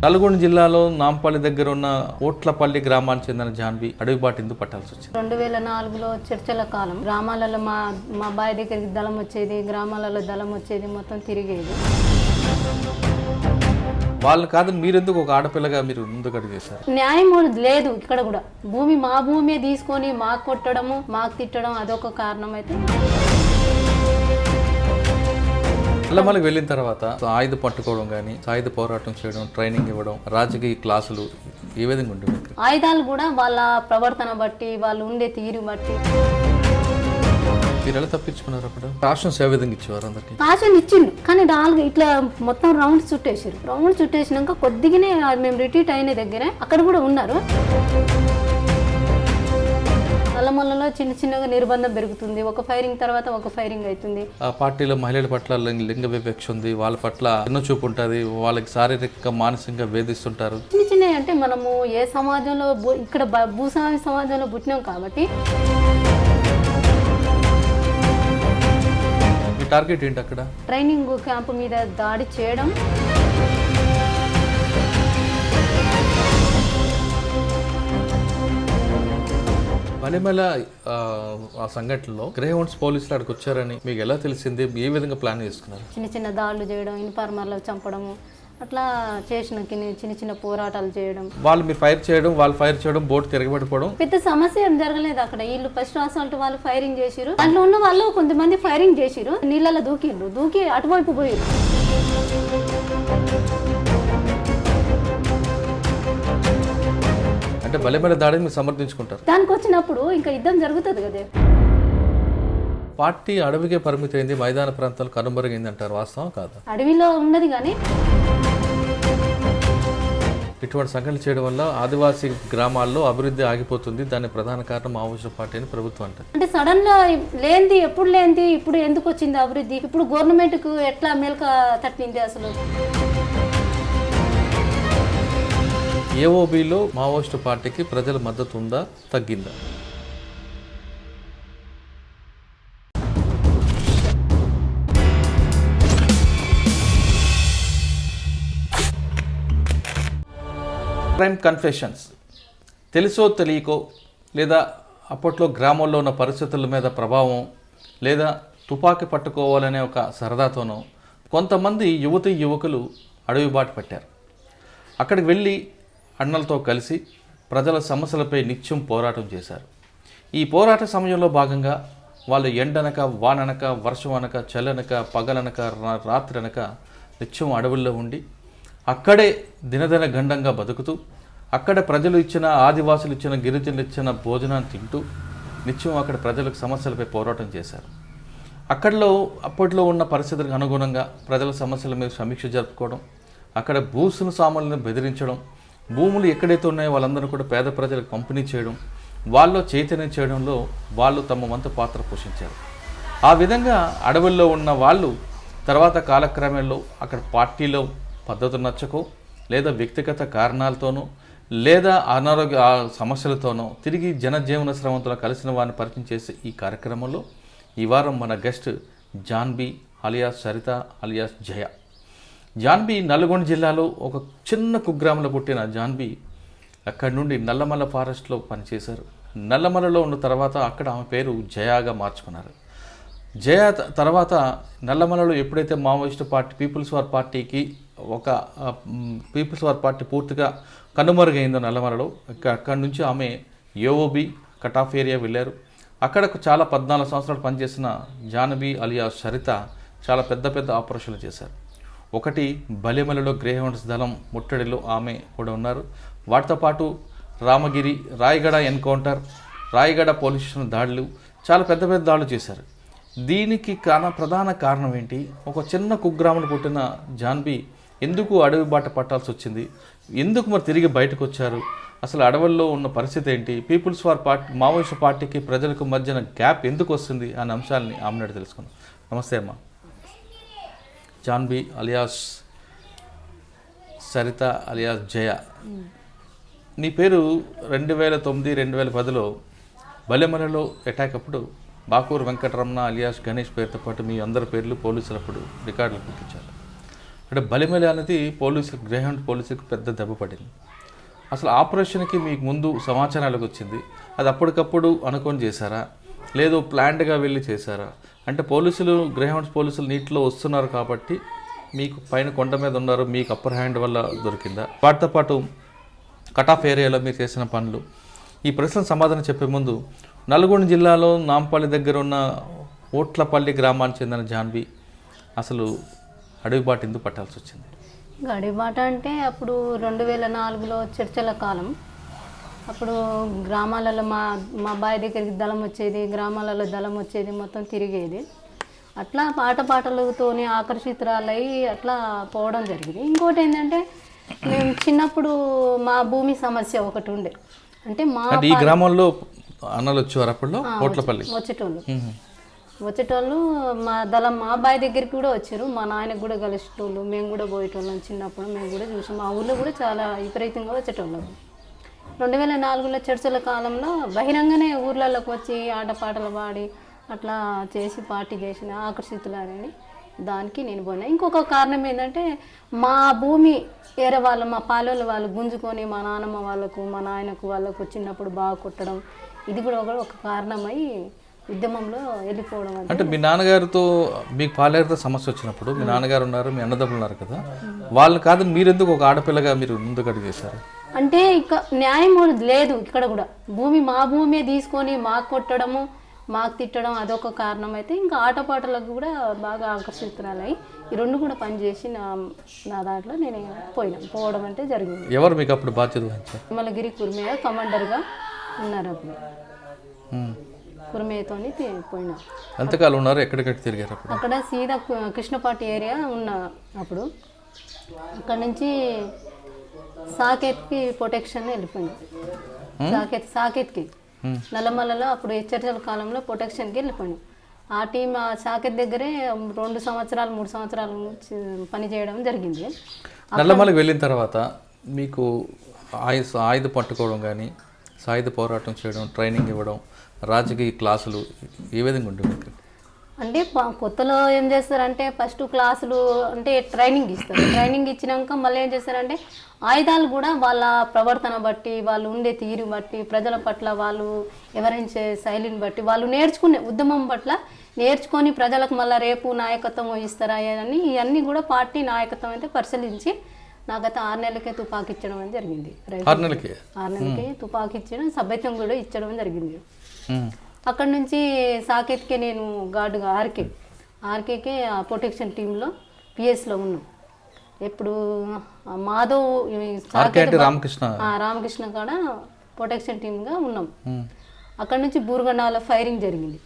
నల్గొండ జిల్లాలో నాంపల్లి దగ్గర ఉన్న ఓట్లపల్లి గ్రామానికి చెందిన జాన్వి అడవిబాటు ఎందుకు పట్టాల్సి వచ్చింది? 2004లో చర్చల కాలం. గ్రామాలలో మా బాయ్ దగ్గరికి దళం వచ్చేది, గ్రామాలలో దళం వచ్చేది, మొత్తం తిరిగేది. వాళ్ళు కాదు, మీరెందుకు ఒక ఆడపిల్లగా మీరు ముందుకు అడిగేశారు? న్యాయం లేదు ఇక్కడ కూడా. భూమి మా భూమి తీసుకొని మాకు కొట్టడము, మాకు తిట్టడం అదొక కారణం. అయితే నల్లమలకి వెళ్ళిన తర్వాత ఆయుధ పట్టుకోవడం కానీ, సాయుధ పోరాటం చేయడం, ట్రైనింగ్ ఇవ్వడం, రాజకీయ క్లాసులు ఏ విధంగా ఉంటుంది? ఆయుధాలు కూడా వాళ్ళ ప్రవర్తన బట్టి, వాళ్ళు ఉండే తీరు బట్టి. మీరు ఎలా తప్పించుకున్నారు? అప్పుడు రాష్ట్రం ఏ విధంగా ఇచ్చేవారు? అందరికి రాషన్ ఇచ్చిండు, కానీ నాలుగు ఇట్లా మొత్తం రౌండ్స్ చుట్టేసారు. రౌండ్ చుట్టేసినాక కొద్దిగానే మేము రిట్రీట్ అయిన దగ్గరే అక్కడ కూడా ఉన్నారు. నల్లమల్లలో చిన్న చిన్నగా నిర్బంధం పెరుగుతుంది. ఒక ఫైరింగ్ తర్వాత ఒక ఫైరింగ్ అవుతుంది. ఆ పార్టీలో మహిళల పట్ల లింగ వివక్ష ఉంది, వాళ్ళ పట్ల చిన్న చూపు ఉంటుంది, వాళ్ళకి శారీరక మానసికంగా వేధిస్తుంటారు. చిన్న చిన్న అంటే మనము ఏ సమాజంలో ఇక్కడ భూస్వామి సమాజంలో పుట్టినాం కాబట్టి. మీ టార్గెట్ ఏంటి అక్కడ? ట్రైనింగ్ క్యాంప్ మీద దాడి చేయడం. మణిమల ఆ సంఘటనలో గ్రేహౌండ్స్ పోలీసులు అక్కడికి వచ్చారని మీకు ఎలా తెలిసింది? ఏ విధంగా ప్లాన్ చేసుకున్నారు? చిన్న చిన్న దాడులు చేయడం, ఇన్ఫార్మర్లు చంపడము, అట్లా చేసిన చిన్న చిన్న పోరాటాలు చేయడం. వాళ్ళు మీరు ఫైర్ చేయడం, వాళ్ళు ఫైర్ చేయడం, బోట్ తిరగబడిపోవడం. పెద్ద సమస్య ఏం జరగలేదు అక్కడ. వీళ్ళు ఫస్ట్ అసాల్ట్ వాళ్ళు ఫైరింగ్ చేసిరు. దాంట్లో ఉన్న వాళ్ళు కొంతమంది ఫైరింగ్ చేసిరు, నీళ్ళలో దూకి అటువైపు పోయిరు. అంటే బలమైన దాడిని మీరు సమర్థించుకుంటారు. దానికి వచ్చినప్పుడు ఇంకా యుద్ధం జరుగుతుంది కదా. పార్టీ అడవికే పరిమితమైంది, మైదాన ప్రాంతాలు కనుమరుగైంది అంటారు, వాస్తవం కాదు? అడవిలో ఉన్నది కానీ ఇటువంటి సంఘటనలు చేయడం వల్ల ఆదివాసీ గ్రామాల్లో అభివృద్ధి ఆగిపోతుంది, దాని ప్రధాన కారణం మావోయిస్టు పార్టీ అని ప్రభుత్వం అంటారు. అంటే సడన్ గా లేనిది ఎప్పుడు లేనిది ఇప్పుడు ఎందుకు వచ్చింది అభివృద్ధి? ఇప్పుడు గవర్నమెంట్ కు ఎట్లా మేల్క తట్టింది అసలు? ఏఓబిలో మావోయిస్టు పార్టీకి ప్రజల మద్దతు ఉందా, తగ్గిందా? Crime confessions. తెలుసో తెలియకో, లేదా అప్పట్లో గ్రామంలో ఉన్న పరిస్థితుల మీద ప్రభావం, లేదా తుపాకీ పట్టుకోవాలనే ఒక సరదాతోనో కొంతమంది యువకులు అడవి బాట పట్టారు. అక్కడికి వెళ్ళి అన్నలతో కలిసి ప్రజల సమస్యలపై నిత్యం పోరాటం చేశారు. ఈ పోరాట సమయంలో భాగంగా వాళ్ళు ఎండనక, వాననక, వర్షం అనక, చల్లనక, పగలనక, రాత్రి అనక నిత్యం అడవుల్లో ఉండి అక్కడే దినదిన గండంగా బతుకుతూ, అక్కడ ప్రజలు ఇచ్చిన, ఆదివాసులు ఇచ్చిన, గిరిజనులు ఇచ్చిన భోజనాన్ని తింటూ నిత్యం అక్కడ ప్రజలకు సమస్యలపై పోరాటం చేశారు. అప్పట్లో ఉన్న పరిస్థితులకు అనుగుణంగా ప్రజల సమస్యల మీద సమీక్ష జరుపుకోవడం, అక్కడ భూస్వాములను బెదిరించడం, భూములు ఎక్కడైతే ఉన్నాయో వాళ్ళందరూ కూడా పేద ప్రజలకు పంపిణీ చేయడం, వాళ్ళలో చైతన్యం చేయడంలో వాళ్ళు తమ వంతు పాత్ర పోషించారు. ఆ విధంగా అడవుల్లో ఉన్న వాళ్ళు తర్వాత కాలక్రమంలో అక్కడ పార్టీలో పద్ధతులు నచ్చకో, లేదా వ్యక్తిగత కారణాలతోనో, లేదా అనారోగ్య సమస్యలతోనో తిరిగి జనజీవన స్రవంతులు కలిసిన వారిని పరిచయం చేసే ఈ కార్యక్రమంలో ఈ వారం మన guest Janvi alias Sarita alias Jaya. Janvi Nalgonda జిల్లాలో ఒక చిన్న కుగ్రామంలో పుట్టిన జాన్వి అక్కడి నుండి నల్లమల ఫారెస్ట్లో పనిచేశారు. నల్లమలలో ఉన్న తర్వాత అక్కడ ఆమె పేరు జయాగా మార్చుకున్నారు. జయ తర్వాత నల్లమలలో ఎప్పుడైతే మావోయిస్టు పార్టీ పీపుల్స్ వార్ పార్టీకి పీపుల్స్ వార్ పార్టీ పూర్తిగా కనుమరుగైందో నల్లమలలో, అక్కడి నుంచి ఆమె ఏఓబి కట్ ఆఫ్ ఏరియా వెళ్ళారు. అక్కడ చాలా 14 సంవత్సరాలు పనిచేసిన జాన్వి అలియాస్ సరిత చాలా పెద్ద ఆపరేషన్లు చేశారు. ఒకటి బలిమలలో గ్రేహౌండ్స్ దళం ముట్టడిలో ఆమె కూడా ఉన్నారు. వాటితో పాటు Ramagiri, Rayagada encounter, Rayagada police station దాడులు, చాలా పెద్ద దాడులు చేశారు. దీనికి ప్రధాన కారణం ఏంటి? ఒక చిన్న కుగ్రామంలో పుట్టిన జాన్వి ఎందుకు అడవి బాట పట్టాల్సి వచ్చింది? ఎందుకు మరి తిరిగి బయటకు వచ్చారు? అసలు అడవుల్లో ఉన్న పరిస్థితి ఏంటి? పీపుల్స్ వార్ పార్టీ, మావోయిస్టు పార్టీకి ప్రజలకు మధ్యన గ్యాప్ ఎందుకు వస్తుంది అనే అంశాలని ఆమె తెలుసుకున్నాం. నమస్తే అమ్మా. జాన్వి అలియాస్ సరిత అలియాస్ జయ, నీ పేరు 2009-2010లో బలెమలలో అటాక్ అప్పుడు బాకూరు వెంకటరమణ అలియాస్ గణేష్ పేరుతో పాటు మీ అందరి పేర్లు పోలీసులు అప్పుడు రికార్డులు గుర్తించారు. అంటే బలిమెలి అనేది పోలీసులకు గ్రేహౌండ్ పోలీసులకు పెద్ద దెబ్బ పడింది. అసలు ఆపరేషన్కి మీకు ముందు సమాచారాలకు వచ్చింది, అది అప్పటికప్పుడు అనుకొని చేశారా, లేదు ప్లాన్డ్గా వెళ్ళి చేశారా? అంటే పోలీసులు గ్రేహౌండ్స్ పోలీసులు నీటిలో వస్తున్నారు కాబట్టి మీకు పైన కొండ మీద ఉన్నారు, మీకు అప్పర్ హ్యాండ్ వల్ల దొరికిందా? వాటితో పాటు కట్ ఆఫ్ ఏరియాలో మీరు చేసిన పనులు, ఈ ప్రశ్నకు సమాధానం చెప్పే ముందు నల్గొండ జిల్లాలో నాంపల్లి దగ్గర ఉన్న ఓట్లపల్లి గ్రామానికి చెందిన జాన్వి అసలు అడవి బాట ఎందుకు పట్టాల్సి వచ్చింది? గడిబాట అంటే అప్పుడు 2004లో చర్చల కాలం. అప్పుడు గ్రామాలలో మా బావి దగ్గరికి దళం వచ్చేది, గ్రామాలలో దళం వచ్చేది, మొత్తం తిరిగేది. అట్లా పాటలతోని ఆకర్షితురాలై అట్లా పోవడం జరిగింది. ఇంకోటి ఏంటంటే మేము చిన్నప్పుడు మా భూమి సమస్య ఒకటి ఉండే, అంటే ఈ గ్రామంలో అన్నలు వచ్చేవారు అప్పుడు ఓట్లపల్లి వచ్చేటోళ్ళు మా బావి దగ్గరికి కూడా వచ్చారు. మా నాయనకు కూడా కలిసేటోళ్ళు, మేము కూడా పోయేటోళ్ళం. చిన్నప్పుడు మేము కూడా చూసాం. మా ఊళ్ళో కూడా చాలా విపరీతంగా వచ్చేటోళ్ళం. 2004లో చర్చల కాలంలో బహిరంగనే ఊర్లలోకి వచ్చి ఆటపాటలు పాడి అట్లా చేసి పార్టీ చేసిన ఆకర్షితులని దానికి నేను పోయినా. ఇంకొక కారణం ఏంటంటే మా భూమి వేరే వాళ్ళు, మా పాలెల వాళ్ళు గుంజుకొని మా నాన్నమ్మ వాళ్ళకు మా నాయనకు వాళ్ళకు చిన్నప్పుడు బాగా కొట్టడం, ఇది కూడా ఒక కారణమై ఉద్యమంలో వెళ్ళిపోవడం. అంటే మీ నాన్నగారితో మీకు పాలేరుతో సమస్య వచ్చినప్పుడు మీ నాన్నగారు ఉన్నారు, మీ అన్నదమ్ములు ఉన్నారు కదా, వాళ్ళు కాదు మీరెందుకు ఒక ఆడపిల్లగా మీరు ముందుకు అడుగు చేశారు? అంటే ఇక న్యాయం లేదు ఇక్కడ కూడా. మా భూమి తీసుకొని మాకు కొట్టడము, మాకు తిట్టడం అదొక కారణం అయితే, ఇంకా ఆటపాటలకు కూడా బాగా ఆకర్షితురాలై ఈ రెండు కూడా పనిచేసి నా దాంట్లో నేను పోవడం అంటే జరిగింది. ఎవరు మీకు అప్పుడు బాధ్యత వహించారు? తిరుమలగిరి కుర్మయ్య కమాండర్గా ఉన్నారు. అప్పుడు కుర్మయ్యతోని పోయినా. ఎంతకాలం ఉన్నారు? ఎక్కడికక్కడ తిరిగారు? అక్కడ సీదా కృష్ణపాటి ఏరియా ఉన్న. అప్పుడు అక్కడ నుంచి సాకేత్కి ప్రొటెక్షన్ వెళ్ళిపోయింది. సాకేత్కి నల్లమల్లలో అప్పుడు చర్చల కాలంలో ప్రొటెక్షన్కి వెళ్ళిపోయింది. ఆ టీం ఆ సాకేత్ దగ్గరే 2 సంవత్సరాలు 3 సంవత్సరాలు పని చేయడం జరిగింది. నల్లమల్లికి వెళ్ళిన తర్వాత మీకు ఆయుధ పట్టుకోవడం కానీ, సాయుధ పోరాటం చేయడం, ట్రైనింగ్ ఇవ్వడం, రాజకీయ క్లాసులు ఏ విధంగా ఉంటుంది? అంటే కొత్తలో ఏం చేస్తారంటే ఫస్ట్ క్లాసులు అంటే ట్రైనింగ్ ఇస్తారు. ట్రైనింగ్ ఇచ్చినాక మళ్ళీ ఏం చేస్తారంటే ఆయుధాలు కూడా వాళ్ళ ప్రవర్తన బట్టి, వాళ్ళు ఉండే తీరు బట్టి, ప్రజల పట్ల వాళ్ళు ఎవరించే శైలిని బట్టి, వాళ్ళు నేర్చుకునే ఉద్యమం పట్ల నేర్చుకొని ప్రజలకు మళ్ళీ రేపు నాయకత్వం వహిస్తారా అని ఇవన్నీ కూడా పార్టీ నాయకత్వం అయితే పరిశీలించి నాకైతే 6 నెలలకే తుపాకీ ఇచ్చడం అని జరిగింది. 6 నెలలకే తుపాకీ ఇచ్చడం, సభ్యత్వం కూడా ఇచ్చడం జరిగింది. అక్కడ నుంచి సాకేత్కే నేను గార్డుగా ఆర్కేకే ప్రొటెక్షన్ టీంలో పిఎస్లో ఉన్నాం. ఎప్పుడు మాధవ్ రామకృష్ణ కాడ ప్రొటెక్షన్ టీమ్గా ఉన్నాం. అక్కడ నుంచి బూర్గొండలో ఫైరింగ్ జరిగింది.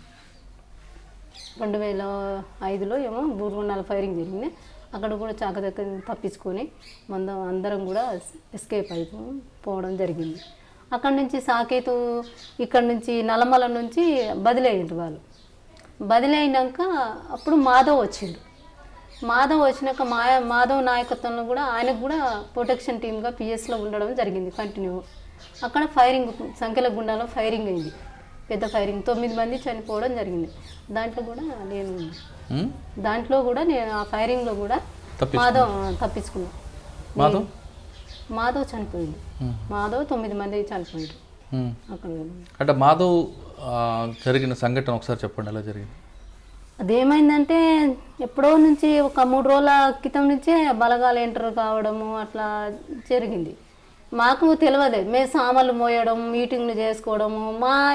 2005లో ఏమో బూర్గొండలో ఫైరింగ్ జరిగింది. అక్కడ కూడా చాకచక్క తప్పించుకొని అందరం కూడా ఎస్కేప్ అయిపోవడం జరిగింది. అక్కడ నుంచి సాకేతు ఇక్కడ నుంచి నల్లమల నుంచి బదిలీ అయ్యిండ్రు వాళ్ళు. బదిలీ అయినాక అప్పుడు మాధవ్ వచ్చిండు. మాధవ్ వచ్చినాక మాధవ్ నాయకత్వంలో కూడా ఆయనకు కూడా ప్రొటెక్షన్ టీమ్గా పిఎస్లో ఉండడం జరిగింది కంటిన్యూ. అక్కడ ఫైరింగ్ సంఖ్యల గుండాలో ఫైరింగ్ అయింది, పెద్ద ఫైరింగ్, 9 మంది చనిపోవడం జరిగింది. దాంట్లో కూడా నేను ఆ ఫైరింగ్లో కూడా మాధవ్ తప్పించుకున్నాను. మాధవ్ చనిపోయింది. 9 మంది చనిపోయారు అక్కడ. అంటే మాధవ్ జరిగిన సంఘటన ఒకసారి చెప్పండి, ఎలా జరిగింది? అదేమైందంటే ఎప్పుడో నుంచి ఒక 3 రోజుల క్రితం నుంచే బలగాలు ఎంటర్ కావడము అట్లా జరిగింది. మాకు తెలియదు. మేము సామాన్లు మోయడం, మీటింగ్లు చేసుకోవడము,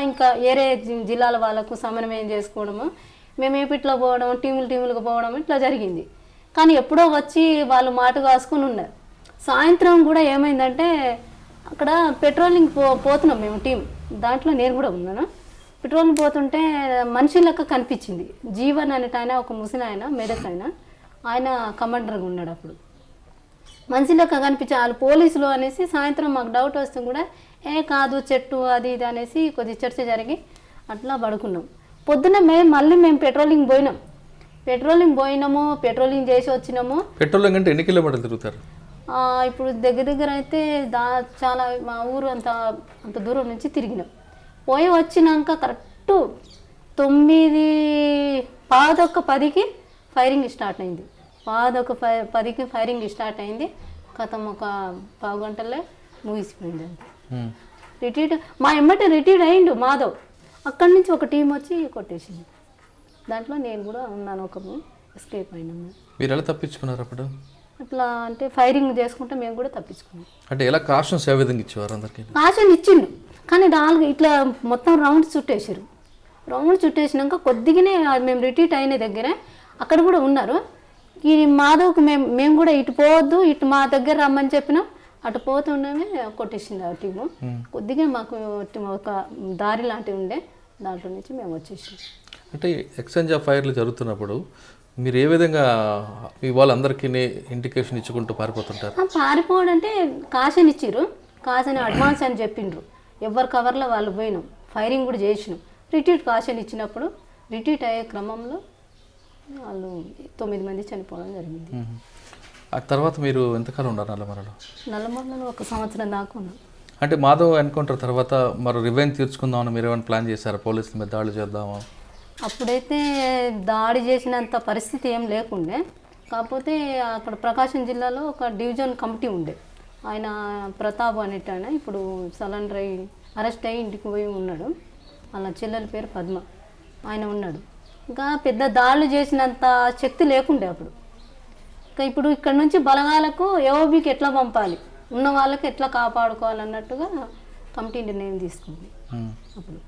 ఇంకా వేరే జిల్లాల వాళ్ళకు సమన్వయం చేసుకోవడము, మేము ఏపిట్లో పోవడం, టీములుగా పోవడం ఇట్లా జరిగింది. కానీ ఎప్పుడో వచ్చి వాళ్ళు మాట కాసుకుని ఉన్నారు. సాయంత్రం కూడా ఏమైందంటే అక్కడ పెట్రోలింగ్ పోతున్నాం మేము టీం, దాంట్లో నేను కూడా ఉన్నాను. పెట్రోలింగ్ పోతుంటే మనిషి లెక్క కనిపించింది. జీవన్ అనేట ఆయన, ఒక ముసలి ఆయన, మెదక్ ఆయన కమాండర్గా ఉన్నాడు. అప్పుడు మనిషి లెక్క కనిపించి వాళ్ళు పోలీసులు అనేసి సాయంత్రం మాకు డౌట్ వస్తే కూడా కాదు చెట్టు అది ఇది అనేసి కొద్ది చర్చ జరిగి అట్లా పడుకున్నాం. పొద్దున్న మేము పెట్రోలింగ్ పోయినాము, పెట్రోలింగ్ చేసి వచ్చినాము. పెట్రోలింగ్ అంటే ఎన్ని కిలోమీటర్లు తిరుగుతారు? ఇప్పుడు దగ్గర అయితే చాలా మా ఊరు అంత దూరం నుంచి తిరిగినాం. పోయి వచ్చినాక కరెక్ట్ 9:10కి ఫైరింగ్ స్టార్ట్ అయింది. ఒక 10కి ఫైరింగ్ స్టార్ట్ అయింది, కథం ఒక పావు గంటలే ముగిసిపోయింది అది. రిట్రీట్ మా ఎమ్మటే రిట్రీట్ అయిండు మాధవ్. అక్కడి నుంచి ఒక టీం వచ్చి కొట్టేసింది. దాంట్లో నేను కూడా ఉన్నాను, ఒక ఎస్కేప్ అయినాము. మీరు ఎలా తప్పించుకున్నారు అప్పుడు? అట్లా అంటే ఫైరింగ్ చేసుకుంటే మేము కూడా తప్పించుకున్నాం. అంటే ఎలా కాషన్స్ ఏ విధంగా ఇచ్చేవారు అందరికి? కాషన్ ఇచ్చిండు, కానీ 4 ఇట్లా మొత్తం రౌండ్ చుట్టేసారు. రౌండ్ చుట్టేసినాక కొద్దిగానే మేము రిట్రీట్ అయిన దగ్గర అక్కడ కూడా ఉన్నారు. ఈ మాధవ్కి మేము కూడా ఇటు పోవద్దు, ఇటు మా దగ్గర రమ్మని చెప్పినాం. అటు పోతుండమే కొట్టేసింది ఆ టీము. కొద్దిగా మాకు ఒక దారి లాంటివి ఉండే, దాంట్లో నుంచి మేము వచ్చేసాం. అంటే ఎక్స్చేంజ్ ఆఫ్ ఫైర్లు జరుగుతున్నప్పుడు మీరు ఏ విధంగా మీ వాళ్ళందరికీ ఇండికేషన్ ఇచ్చుకుంటూ పారిపోతుంటారు? పారిపోవడం అంటే కాషన్ ఇచ్చిర్రు, కాషన్ అడ్వాన్స్ అని చెప్పిండ్రు. ఎవరి కవర్లో వాళ్ళు పోయినాం, ఫైరింగ్ కూడా చేసినాం. రిట్రీట్ కాషన్ ఇచ్చినప్పుడు రిట్రీట్ అయ్యే క్రమంలో వాళ్ళు 9 మంది చనిపోవడం జరిగింది. ఆ తర్వాత మీరు ఎంతకాలం ఉన్నారు నల్లమలలో? నల్లమలలో 1 సంవత్సరం దాకా ఉన్నాం. అంటే మాధవ్ ఎన్కౌంటర్ తర్వాత మరి రివెంజ్ తీర్చుకుందామని మీరు ఏమైనా ప్లాన్ చేశారా? పోలీసుల మీద దాడులు చేద్దామా? అప్పుడైతే దాడి చేసినంత పరిస్థితి ఏం లేకుండే. కాకపోతే అక్కడ ప్రకాశం జిల్లాలో ఒక డివిజన్ కమిటీ ఉండే, ఆయన ప్రతాప్ అనేట ఆయన ఇప్పుడు సరెండర్ అయ్యి అరెస్ట్ అయ్యి ఇంటికి పోయి ఉన్నాడు. వాళ్ళ చెల్లెల పేరు పద్మ, ఆయన ఉన్నాడు. ఇంకా పెద్ద దాడులు చేసినంత శక్తి లేకుండే అప్పుడు. ఇంకా ఇప్పుడు ఇక్కడ నుంచి బలగాలకు ఏఓబీకి ఎట్లా పంపాలి, ఉన్న వాళ్ళకి ఎట్లా కాపాడుకోవాలన్నట్టుగా కమిటీ నిర్ణయం తీసుకుంది. అప్పుడు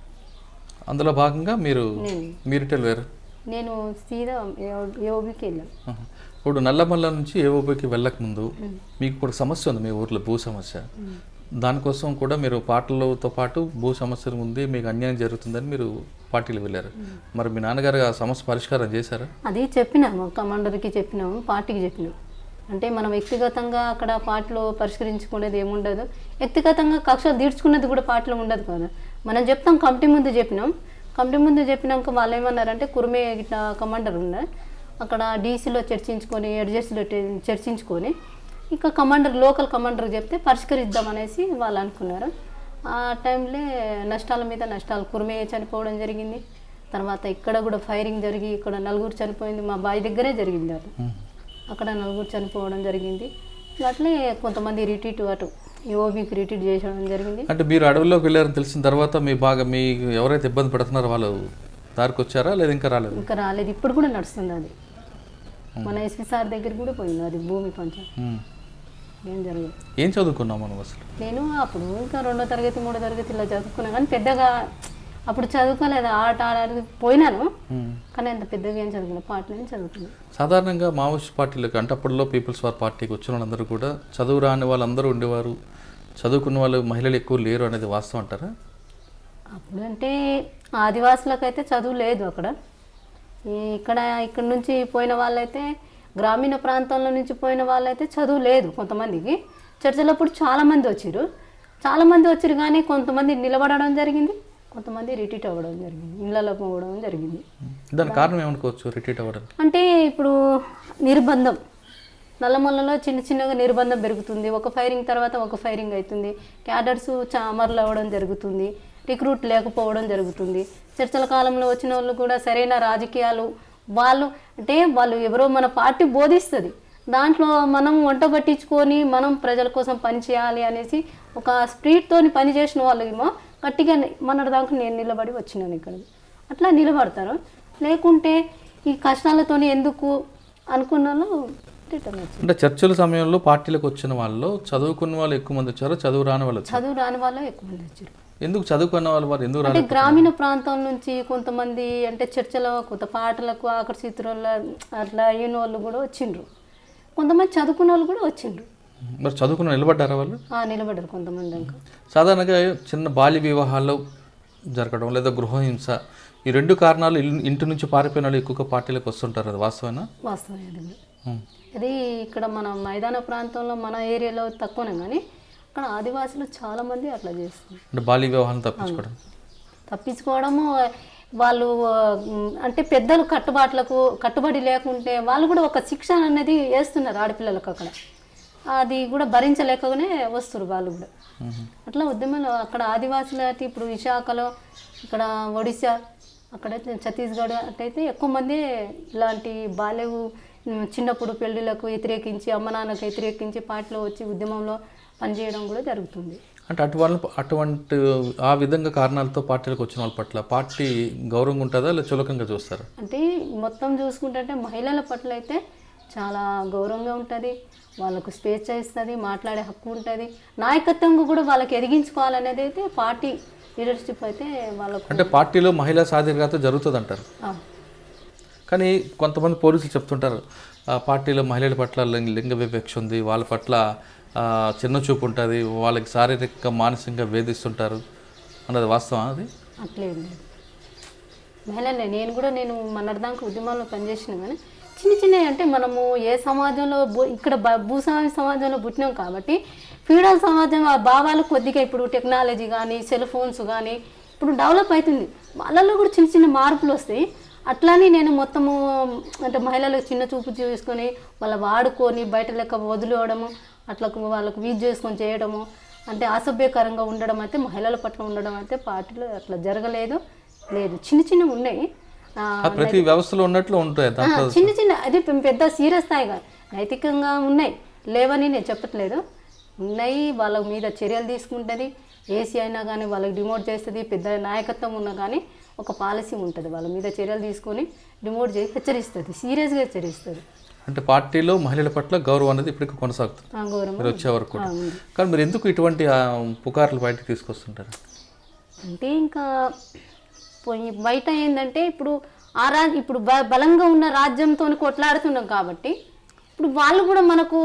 అందులో భాగంగా మీరు వేరు నేను సీదా ఏఓబీకి వెళ్ళాను. ఇప్పుడు నల్లమల్ల నుంచి ఏఓబీకి వెళ్ళకముందు మీకు ఇప్పుడు సమస్య ఉంది మీ ఊర్లో, భూ సమస్య. దానికోసం కూడా మీరు పార్టీలతో పాటు భూ సమస్యలు ఉంది, మీకు అన్యాయం జరుగుతుందని మీరు పార్టీలు వెళ్ళారు. మరి మీ నాన్నగారు ఆ సమస్య పరిష్కారం చేశారా? అది చెప్పినాము, కమాండర్కి చెప్పినాము, పార్టీకి చెప్పినాము. అంటే మనం వ్యక్తిగతంగా అక్కడ పార్టీలో పరిష్కరించుకునేది ఏముండదు, వ్యక్తిగతంగా కక్షలు తీర్చుకునేది కూడా పార్టీలో ఉండదు కదా. మనం చెప్తాం, కమిటీ ముందు చెప్పినాం. కమిటీ ముందు చెప్పినాక వాళ్ళు ఏమన్నారంటే కుర్మే ఇట్లా కమాండర్ ఉన్నారు, అక్కడ డీసీలో చర్చించుకొని ఎడ్జెస్లో చర్చించుకొని ఇక కమాండర్ లోకల్ కమాండర్కి చెప్తే పరిష్కరిద్దామనేసి వాళ్ళు అనుకున్నారు. ఆ టైంలో నష్టాల మీద నష్టాలు, కుర్మే చనిపోవడం జరిగింది. తర్వాత ఇక్కడ కూడా ఫైరింగ్ జరిగి ఇక్కడ 4 చనిపోయింది. మా బావి దగ్గరే జరిగింది అది, అక్కడ 4 చనిపోవడం జరిగింది. అట్లే కొంతమంది రిట్రీట్ అటు ఏఓబీకి రిట్రీట్ చేయడం జరిగింది. అంటే మీరు అడవుల్లోకి వెళ్ళారని తెలిసిన తర్వాత మీ ఎవరైతే ఇబ్బంది పడుతున్నారో వాళ్ళు దారికి వచ్చారా లేదా ఇంకా రాలేదు? ఇంకా రాలేదు, ఇప్పుడు కూడా నడుస్తుంది అది. మన ఎస్పీ సార్ దగ్గర కూడా పోయింది అది, భూమి పంచాయతీ. ఏం జరగదు. ఏం చదువుకున్నాం మనం అసలు? నేను అప్పుడు ఇంకా 2వ తరగతి 3వ తరగతి ఇలా చదువుకున్నాను, కానీ పెద్దగా అప్పుడు చదువుకోలేదు. ఆట ఆడడానికి పోయినాను, కానీ అంత పెద్దగా ఏం చదువుకున్నా, పాటలు చదువుకున్నాను. సాధారణంగా మావోయిస్ట్ పార్టీలకు అంటే అప్పట్లో పీపుల్స్ వార్ పార్టీకి వచ్చిన వాళ్ళందరూ కూడా చదువు రాని వాళ్ళందరూ ఉండేవారు, చదువుకున్న వాళ్ళు మహిళలు ఎక్కువ లేరు అనేది వాస్తవం అంటారా? అప్పుడు అంటే ఆదివాసులకైతే చదువు లేదు అక్కడ. ఇక్కడ నుంచి పోయిన వాళ్ళైతే, గ్రామీణ ప్రాంతాల నుంచి పోయిన వాళ్ళైతే చదువు లేదు కొంతమందికి. చర్చలప్పుడు చాలామంది వచ్చారు కానీ కొంతమంది నిలబడడం జరిగింది, కొంతమంది రిట్రీట్ అవ్వడం జరిగింది, ఇళ్ళలో పోవడం జరిగింది. దాని కారణం ఏమనుకోవచ్చు రిట్రీట్ అవ్వడం అంటే? ఇప్పుడు నిర్బంధం, నల్లమల్లలో చిన్నగా నిర్బంధం పెరుగుతుంది. ఒక ఫైరింగ్ తర్వాత ఒక ఫైరింగ్ అవుతుంది, క్యాడర్స్ అమరులు అవ్వడం జరుగుతుంది, రిక్రూట్ లేకపోవడం జరుగుతుంది. చర్చల కాలంలో వచ్చిన వాళ్ళు కూడా సరైన రాజకీయాలు, వాళ్ళు ఎవరో మన పార్టీ బోధిస్తుంది, దాంట్లో మనం వంట పట్టించుకొని మనం ప్రజల కోసం పనిచేయాలి అనేసి ఒక స్పిరిట్తోని పనిచేసిన వాళ్ళు ఏమో గట్టిగా మన దాకా నేను నిలబడి వచ్చినాను ఇక్కడ. అట్లా నిలబడతారు, లేకుంటే ఈ కష్టాలతోని ఎందుకు అనుకున్న వాళ్ళు రిటర్న్ వచ్చారు. అంటే చర్చల సమయంలో పార్టీలకు వచ్చిన వాళ్ళు చదువుకున్న వాళ్ళు ఎక్కువ మంది వచ్చారు, చదువు రాని వాళ్ళు ఎక్కువ మంది వచ్చారు. ఎందుకు చదువుకున్న వాళ్ళు ఎందుకు అంటే గ్రామీణ ప్రాంతం నుంచి కొంతమంది అంటే చర్చలో కొంత పాటలకు ఆకర్షితుల అట్లా అయిన వాళ్ళు కూడా వచ్చిండ్రు, కొంతమంది చదువుకున్న వాళ్ళు కూడా వచ్చిండ్రు. మరి చదువుకున్న నిలబడ్డారా వాళ్ళు? నిలబడ్డారు కొంతమంది. ఇంకా సాధారణంగా చిన్న బాల్య వివాహాలు జరగడం లేదా గృహహింస, ఈ 2 కారణాలు ఇంటి నుంచి పారిపోయిన వాళ్ళు ఎక్కువగా పార్టీలకు వస్తుంటారు, అది వాస్తవేనా? వాస్తవమే. అది ఇక్కడ మన మైదాన ప్రాంతంలో మన ఏరియాలో తక్కువనే, కానీ అక్కడ ఆదివాసులు చాలామంది అట్లా చేస్తున్నారు. అంటే బాల్య వివాహాలను తప్పించుకోవడము, వాళ్ళు అంటే పెద్దలు కట్టుబడి లేకుంటే వాళ్ళు కూడా ఒక శిక్షణ అనేది వేస్తున్నారు ఆడపిల్లలకు అక్కడ. అది కూడా భరించలేకనే వస్తారు వాళ్ళు కూడా. అట్లా ఉద్యమంలో అక్కడ ఆదివాసులు అయితే ఇప్పుడు విశాఖలో, ఇక్కడ ఒడిశా, అక్కడైతే ఛత్తీస్గఢ్ అట్టయితే ఎక్కువ మంది ఇలాంటి బాల్య చిన్నప్పుడు పెళ్లిలకు వ్యతిరేకించి అమ్మ నాన్నకు వ్యతిరేకించి పార్టీలో వచ్చి ఉద్యమంలో పనిచేయడం కూడా జరుగుతుంది. అంటే అటువంటి ఆ విధంగా కారణాలతో పార్టీలకు వచ్చిన వాళ్ళ పట్ల పార్టీ గౌరవంగా ఉంటుందా లేదా చులకంగా చూస్తారా? అంటే మొత్తం చూసుకుంటే మహిళల పట్ల అయితే చాలా గౌరవంగా ఉంటుంది, వాళ్ళకు స్వేచ్ఛ ఇస్తుంది, మాట్లాడే హక్కు ఉంటుంది, నాయకత్వంగా కూడా వాళ్ళకి ఎదిగించుకోవాలనేది అయితే పార్టీ లీడర్షిప్ అయితే వాళ్ళకు. అంటే పార్టీలో మహిళా సాధికారత జరుగుతుంది అంటారు, కానీ కొంతమంది పోలీసులు చెప్తుంటారు పార్టీలో మహిళల పట్ల లింగ వివక్ష ఉంది, వాళ్ళ పట్ల చిన్న చూపు ఉంటుంది, వాళ్ళకి శారీరక మానసికంగా వేధిస్తుంటారు అన్నది వాస్తవం. అది అట్లేదు మహిళలే. నేను మొన్నటిదాకా ఉద్యమాల్లో పనిచేసిన కానీ చిన్న చిన్నవి అంటే మనము ఏ సమాజంలో ఇక్కడ భూస్వామి సమాజంలో పుట్టినాం కాబట్టి ఫీడల్ సమాజం ఆ భావాలు కొద్దిగా ఇప్పుడు టెక్నాలజీ కానీ సెల్ ఫోన్స్ కానీ ఇప్పుడు డెవలప్ అవుతుంది, వాళ్ళల్లో కూడా చిన్న చిన్న మార్పులు వస్తాయి. అట్లానే నేను మొత్తము అంటే మహిళలకు చిన్న చూపు చూసుకొని వాళ్ళ వాడుకొని బయట లెక్క వదిలేయడము, అట్లా వాళ్ళకు వీజ్ చేసుకొని చేయడము, అంటే అసభ్యకరంగా ఉండడం అయితే మహిళల పట్ల ఉండడం అయితే పార్టీలో అట్లా జరగలేదు. చిన్న చిన్నవి ఉన్నాయి, ప్రతి వ్యవస్థలో ఉన్నట్లు ఉంటాయి చిన్న చిన్న. అది పెద్ద సీరియస్ స్థాయిగా నైతికంగా ఉన్నాయి, లేవని నేను చెప్పట్లేదు, ఉన్నాయి. వాళ్ళ మీద చర్యలు తీసుకుంటుంది, ఏసీ అయినా కానీ వాళ్ళకి డిమోట్ చేస్తుంది, పెద్ద నాయకత్వం ఉన్నా కానీ ఒక పాలసీ ఉంటుంది, వాళ్ళ మీద చర్యలు తీసుకొని డిమోట్ చేసి హెచ్చరిస్తుంది, సీరియస్గా హెచ్చరిస్తుంది. అంటే పార్టీలో మహిళల పట్ల గౌరవం అనేది ఇప్పటికీ కొనసాగుతుంది మీరు వచ్చే వరకు కూడా. కానీ మీరు ఎందుకు ఇటువంటి పుకార్లు బయటకు తీసుకొస్తుంటారు? అంటే ఇంకా బయట ఏంటంటే ఇప్పుడు ఇప్పుడు బలంగా ఉన్న రాజ్యంతో కొట్లాడుతున్నాం కాబట్టి ఇప్పుడు వాళ్ళు కూడా మనకు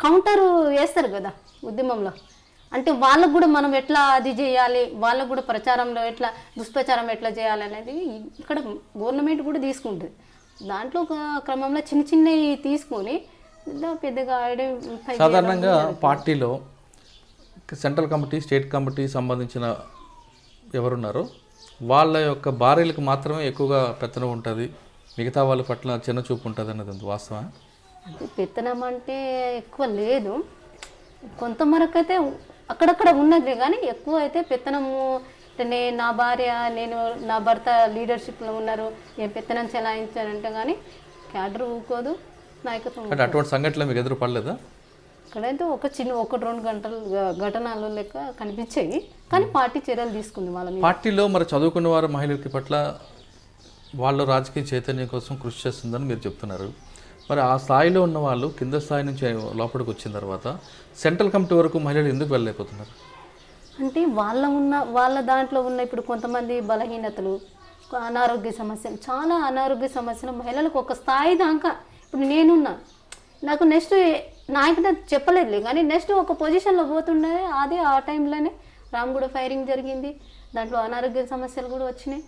కౌంటర్ వేస్తారు కదా ఉద్యమంలో. అంటే వాళ్ళకు కూడా మనం ఎట్లా అది చేయాలి, వాళ్ళకు కూడా ప్రచారంలో ఎట్లా దుష్ప్రచారం ఎట్లా చేయాలి అనేది ఇక్కడ గవర్నమెంట్ కూడా తీసుకుంటుంది. దాంట్లో ఒక క్రమంలో చిన్న చిన్నవి తీసుకొని పెద్దగా సాధారణంగా పార్టీలో సెంట్రల్ కమిటీ స్టేట్ కమిటీ సంబంధించిన ఎవరున్నారో వాళ్ళ యొక్క భార్యలకు మాత్రమే ఎక్కువగా పెత్తనం ఉంటుంది, మిగతా వాళ్ళ పట్ల చిన్న చూపు ఉంటుంది అన్నది ఉంది వాస్తవం. అంటే పెత్తనం అంటే ఎక్కువ లేదు, కొంతవరకు అయితే అక్కడక్కడ ఉన్నది, కానీ ఎక్కువ అయితే పెత్తనము అంటే నా భార్య నా భర్త లీడర్షిప్లో ఉన్నారు, ఏం పెత్తనం చెలాయించారంటే కానీ క్యాడర్ ఊకోదు, నాయకత్వం. అంటే అటువంటి సంఘటనలు మీకు ఎదురు పడలేదా? ఇక్కడైతే ఒకటి రెండు గంటలు ఘటనలు లెక్క కనిపించాయి, కానీ పార్టీ చర్యలు తీసుకుంది వాళ్ళ మీద. పార్టీలో మరి చదువుకున్న వారు మహిళలకి పట్ల వాళ్ళు రాజకీయ చైతన్యం కోసం కృషి చేస్తుందని మీరు చెప్తున్నారు. మరి ఆ స్థాయిలో ఉన్న వాళ్ళు కింద స్థాయి నుంచి లోపలికి వచ్చిన తర్వాత సెంట్రల్ కమిటీ వరకు మహిళలు ఎందుకు వెళ్ళలేకపోతున్నారు? అంటే వాళ్ళ దాంట్లో ఉన్న ఇప్పుడు కొంతమంది బలహీనతలు, అనారోగ్య సమస్యలు, చాలా అనారోగ్య సమస్యలు మహిళలకు ఒక స్థాయి దాకా. ఇప్పుడు నేనున్నా, నాకు నెక్స్ట్ నాయకుడు చెప్పలేదు కానీ నెక్స్ట్ ఒక పొజిషన్లో పోతుండే, అదే ఆ టైంలోనే రామగూడ ఫైరింగ్ జరిగింది, దాంట్లో అనారోగ్య సమస్యలు కూడా వచ్చినాయి.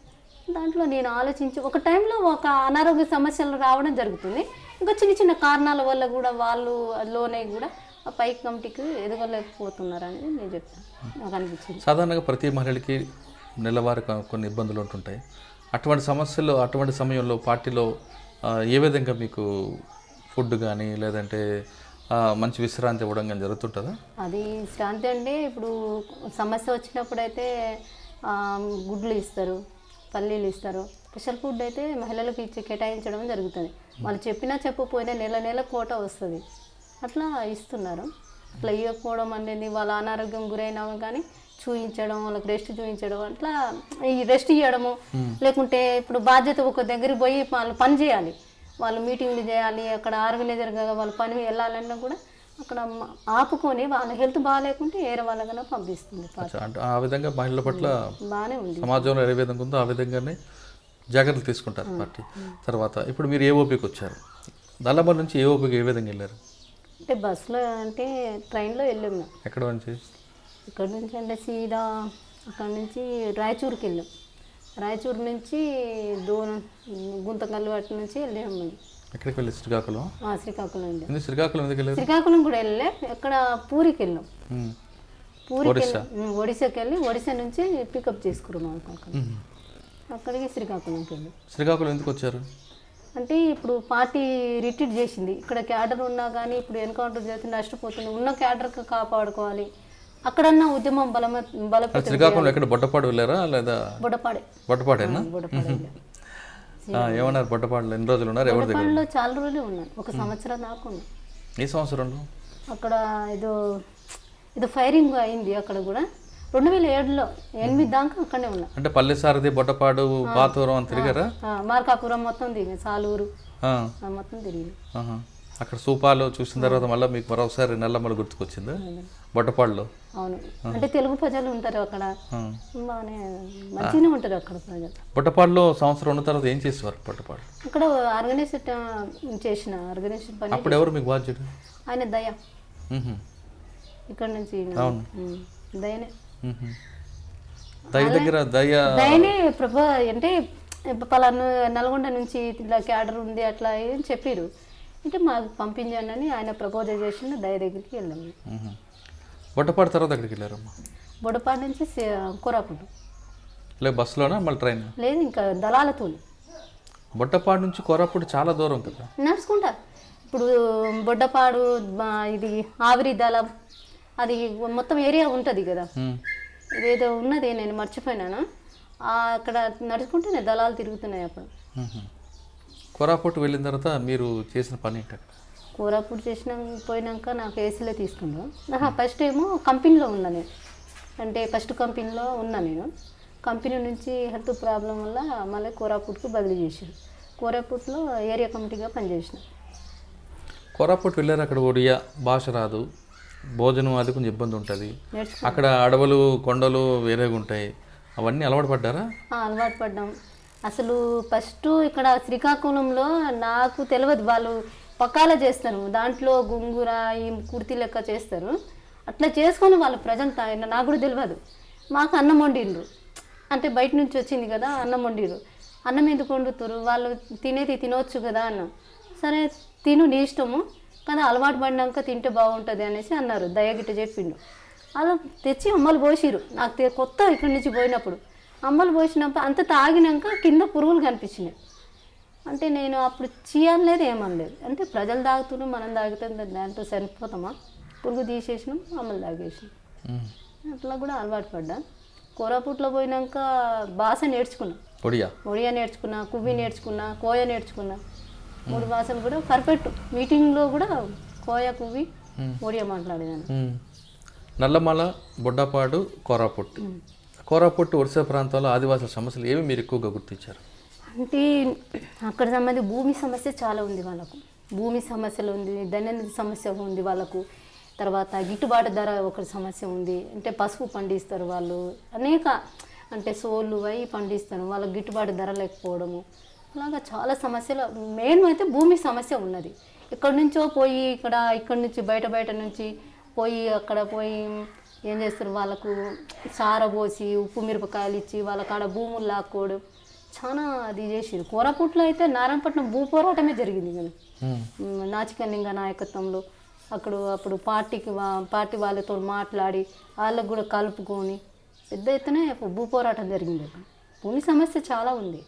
దాంట్లో నేను ఆలోచించి ఒక టైంలో ఒక అనారోగ్య సమస్యలు రావడం జరుగుతుంది, ఇంకా చిన్న చిన్న కారణాల వల్ల కూడా వాళ్ళు లోనే కూడా ఆ పై కమిటీకి ఎదగలేకపోతున్నారు అనేది నేను చెప్తాను, నాకు అనిపించింది. సాధారణంగా ప్రతి మహిళకి నెలవారీ కొన్ని ఇబ్బందులు ఉంటుంటాయి. అటువంటి సమయంలో పార్టీలో ఏ విధంగా మీకు ఫుడ్ కానీ లేదంటే మంచి విశ్రాంతి ఇవ్వడం కానీ జరుగుతుంటుందా? అది శ్రాంతి అంటే ఇప్పుడు సమస్య వచ్చినప్పుడు అయితే గుడ్లు ఇస్తారు, పల్లీలు ఇస్తారు, స్పెషల్ ఫుడ్ అయితే మహిళలకు కేటాయించడం జరుగుతుంది. వాళ్ళు చెప్పినా చెప్పకపోయినా నెల కోట వస్తుంది, అట్లా ఇస్తున్నారు. అట్లా ఇవ్వకపోవడం అనేది వాళ్ళ అనారోగ్యం గురైనా కానీ చూయించడం, వాళ్ళకి రెస్ట్ చూయించడం, అట్లా ఈ రెస్ట్ ఇవ్వడము. లేకుంటే ఇప్పుడు బాధ్యత ఒక దగ్గరికి పోయి వాళ్ళు పని చేయాలి, వాళ్ళు మీటింగ్లు చేయాలి, అక్కడ ఆర్గనైజర్గా వాళ్ళు పని వెళ్ళాలన్నా కూడా అక్కడ ఆపుకొని వాళ్ళ హెల్త్ బాగాలేకుంటే వేరే వాళ్ళకన్నా పంపిస్తుంది. ఆ విధంగా మహిళల పట్ల బాగానే ఉంది, సమాజంలో ఏ విధంగా ఉందో ఆ విధంగానే జాగ్రత్తలు తీసుకుంటారు పార్టీ. తర్వాత ఇప్పుడు మీరు ఏఓపీకి వచ్చారు, నల్లమల నుంచి ఏఓపీకి ఏ విధంగా వెళ్ళారు? అంటే బస్సులో అంటే ట్రైన్లో వెళ్ళాము. ఎక్కడ నుంచి? ఇక్కడ నుంచి అంటే సీదా అక్కడ నుంచి రాయచూరుకి వెళ్ళాం, రాయచూరు నుంచి గుంతకల్లు వాటి నుంచి వెళ్ళాము. ఎక్కడికి వెళ్ళి? శ్రీకాకుళం. శ్రీకాకుళం వెళ్ళాం. శ్రీకాకుళం ఎందుకు వెళ్ళారు? శ్రీకాకుళం కూడా వెళ్ళే, ఎక్కడ పూరికి వెళ్ళాం, ఒడిశాకి వెళ్ళి ఒడిశా నుంచి పికప్ చేసుకున్నాం అక్కడికి శ్రీకాకుళంకి వెళ్ళి. శ్రీకాకుళం ఎందుకు వచ్చారు? అంటే ఇప్పుడు పార్టీ రిట్రీట్ చేసింది, ఇక్కడ క్యాడర్ ఉన్నా కానీ ఇప్పుడు ఎన్కౌంటర్ చేస్తే నష్టపోతుంది, ఉన్న క్యాడర్కి కాపాడుకోవాలి, అక్కడన్నా ఉద్యమం బలపడి. శ్రీకాకుళం ఎక్కడ బొడ్డపాడు వెళ్ళారా లేదా? బొడ్డపాడే. బొడ్డపాడేనా? బొడ్డపాడే ఏమన్నారు బొట్టపాడులో ఎన్ని రోజులు ఉన్నారు? ఎవరి దగ్గర? బొడ్డపాడులో చాలా రోజులు ఉన్నాను, ఒక సంవత్సరం దాకా ఉన్నాను. ఈ సంవత్సరంలో అక్కడ ఏదో ఫైరింగ్ అయింది అక్కడ కూడా 2007లో 8 దాకా అక్కడనే ఉన్నా. అంటే పల్లెసారది, బొట్టపాడు, పాతూరం అని తిరిగారా? మార్కాపురం మొత్తం తిరిగి, సాలూరు ఆ. మొత్తం తిరిగి. ఆహా. అక్కడ సూపాలు చూసిన తర్వాత మళ్ళీ మీకు మరొకసారి నల్లమల గుర్తుకొచ్చిందా బొట్టపాడులో? అవును, అంటే తెలుగు ప్రజలు ఉంటారు అక్కడ, బాగానే మంచిగానే ఉంటారు అక్కడ ప్రజలు. బొట్టపాడులో సంవత్సరం ఉన్న తర్వాత ఏం చేసేవారు బొట్టపాడు? అక్కడ ఆర్గనైజేషన్ పని. అప్పుడు ఎవరు మీకు బాధ్యత? ఆయన దయ, మ్హూ. ఇక్కడ నుంచి దయనే. మ్హూ. దయ దగ్గర దయనే ప్రభా అంటే పలానా నల్గొండ నుంచి ఇలా క్యాడర్ ఉంది అట్లా ఏం చెప్పారు, అంటే మాకు పంపించండి అని ఆయన ప్రపోజల్ చేసిన దయ దగ్గరికి వెళ్ళాము. బొట్టపాడు తర్వాత ఎక్కడికి వెళ్ళారమ్మా? బొడపాడు నుంచి కోరాపుడు. లేదు బస్సులోనా మళ్ళీ ట్రైన్? లేదు, ఇంకా దళాలతో. బొట్టపాడు నుంచి కోరాపుడు చాలా దూరం కదా. నడుచుకుంటా ఇప్పుడు బొడ్డపాడు ఇది ఆవిరి దళం అది మొత్తం ఏరియా ఉంటుంది కదా, ఇదేదో ఉన్నది నేను మర్చిపోయినాను. అక్కడ నడుచుకుంటే నేను దళాలు తిరుగుతున్నాయి అప్పుడు. కోరాపుట్ వెళ్ళిన తర్వాత మీరు చేసిన పని ఏంటి? కోరాపుట్ పోయినాక నాకు ఏసీలో తీసుకున్నాను. ఫస్ట్ ఏమో కంపెనీలో ఉన్నా నేను, అంటే ఫస్ట్ కంపెనీలో ఉన్నా నేను. కంపెనీ నుంచి హెల్త్ ప్రాబ్లం వల్ల మళ్ళీ కోరాపుట్కు బదిలీ చేశారు. కోరాపుట్లో ఏరియా కమిటీగా పనిచేసిన. కోరాపుట్ వెళ్ళారు, అక్కడ ఒడియా భాష రాదు, భోజనం అది కొంచెం ఇబ్బంది ఉంటుంది, అక్కడ అడవులు కొండలు వేరేగా ఉంటాయి, అవన్నీ అలవాటు పడ్డారా? అలవాటు పడ్డాం. అసలు ఫస్ట్ ఇక్కడ శ్రీకాకుళంలో నాకు తెలియదు, వాళ్ళు పక్కాల చేస్తారు, దాంట్లో గుంగుర ఈ కుర్తి లెక్క చేస్తారు, అట్లా చేసుకొని వాళ్ళ ప్రజలు నాకు కూడా తెలియదు. మాకు అన్నం వండిండ్రు, అంటే బయట నుంచి వచ్చింది కదా అన్నం వండిరు. అన్నం ఎందుకు వండుతారు, వాళ్ళు తినేది తినవచ్చు కదా అన్న. సరే తిను నీ ఇష్టము కానీ అలవాటు పడినాక తింటే బాగుంటుంది అనేసి అన్నారు. దయగిట్ట చెప్పిండు. అలా తెచ్చి అమ్మలు పోసిరు. నాకు కొత్త ఇక్కడి నుంచి పోయినప్పుడు అమ్మలు పోసినప్పుడు అంత తాగినాక కింద పురుగులు కనిపించినాయి. అంటే నేను అప్పుడు చేయలేదు ఏమనలేదు, అంటే ప్రజలు తాగుతున్నారు మనం తాగుతాం దాంట్లో చనిపోతామా, పురుగు తీసేసినాం అమ్మలు తాగేసినాం. అట్లా కూడా అలవాటు పడ్డా. కోరాపుట్లో పోయినాక భాష నేర్చుకున్నా, ఒడియా నేర్చుకున్నా, కువ్వి నేర్చుకున్నా, కోయ నేర్చుకున్నా. 3 భాషలు కూడా పర్ఫెక్ట్. మీటింగ్లో కూడా కోయ కువ్వి ఒడియా మాట్లాడేదాన్ని. నల్లమల, బొడ్డపాడు, కోరాపుట్ ఒరిస్సా ప్రాంతాల్లో ఆదివాసుల సమస్యలు ఏవి మీరు ఎక్కువగా గుర్తించారు? అంటే అక్కడ సంబంధించి భూమి సమస్య చాలా ఉంది వాళ్ళకు, భూమి సమస్యలు ఉంది, దైనందిక సమస్య ఉంది వాళ్ళకు. తర్వాత గిట్టుబాటు ధర ఒక సమస్య ఉంది, అంటే పసుపు పండిస్తారు వాళ్ళు, అనేక అంటే సోళ్ళు అవి పండిస్తారు, వాళ్ళకి గిట్టుబాటు ధర లేకపోవడము, అలాగా చాలా సమస్యలు. మెయిన్ అయితే భూమి సమస్య ఉన్నది. ఎక్కడి నుంచో పోయి ఇక్కడి నుంచి బయట నుంచి పోయి అక్కడ పోయి ఏం చేస్తారు, వాళ్ళకు సార పోసి ఉప్పు మిరపకాయలు ఇచ్చి వాళ్ళ కాడ భూములు లాక్కోవడం చాలా అది చేసిరు. కోరాపుట్లో అయితే నారాయణపట్నం భూ పోరాటమే జరిగింది కదా, నాచికలింగ నాయకత్వంలో. అప్పుడు పార్టీ వాళ్ళతో మాట్లాడి వాళ్ళకు కూడా కలుపుకొని పెద్ద ఎత్తున భూ పోరాటం జరిగింది. అక్కడ భూమి సమస్య చాలా ఉంది.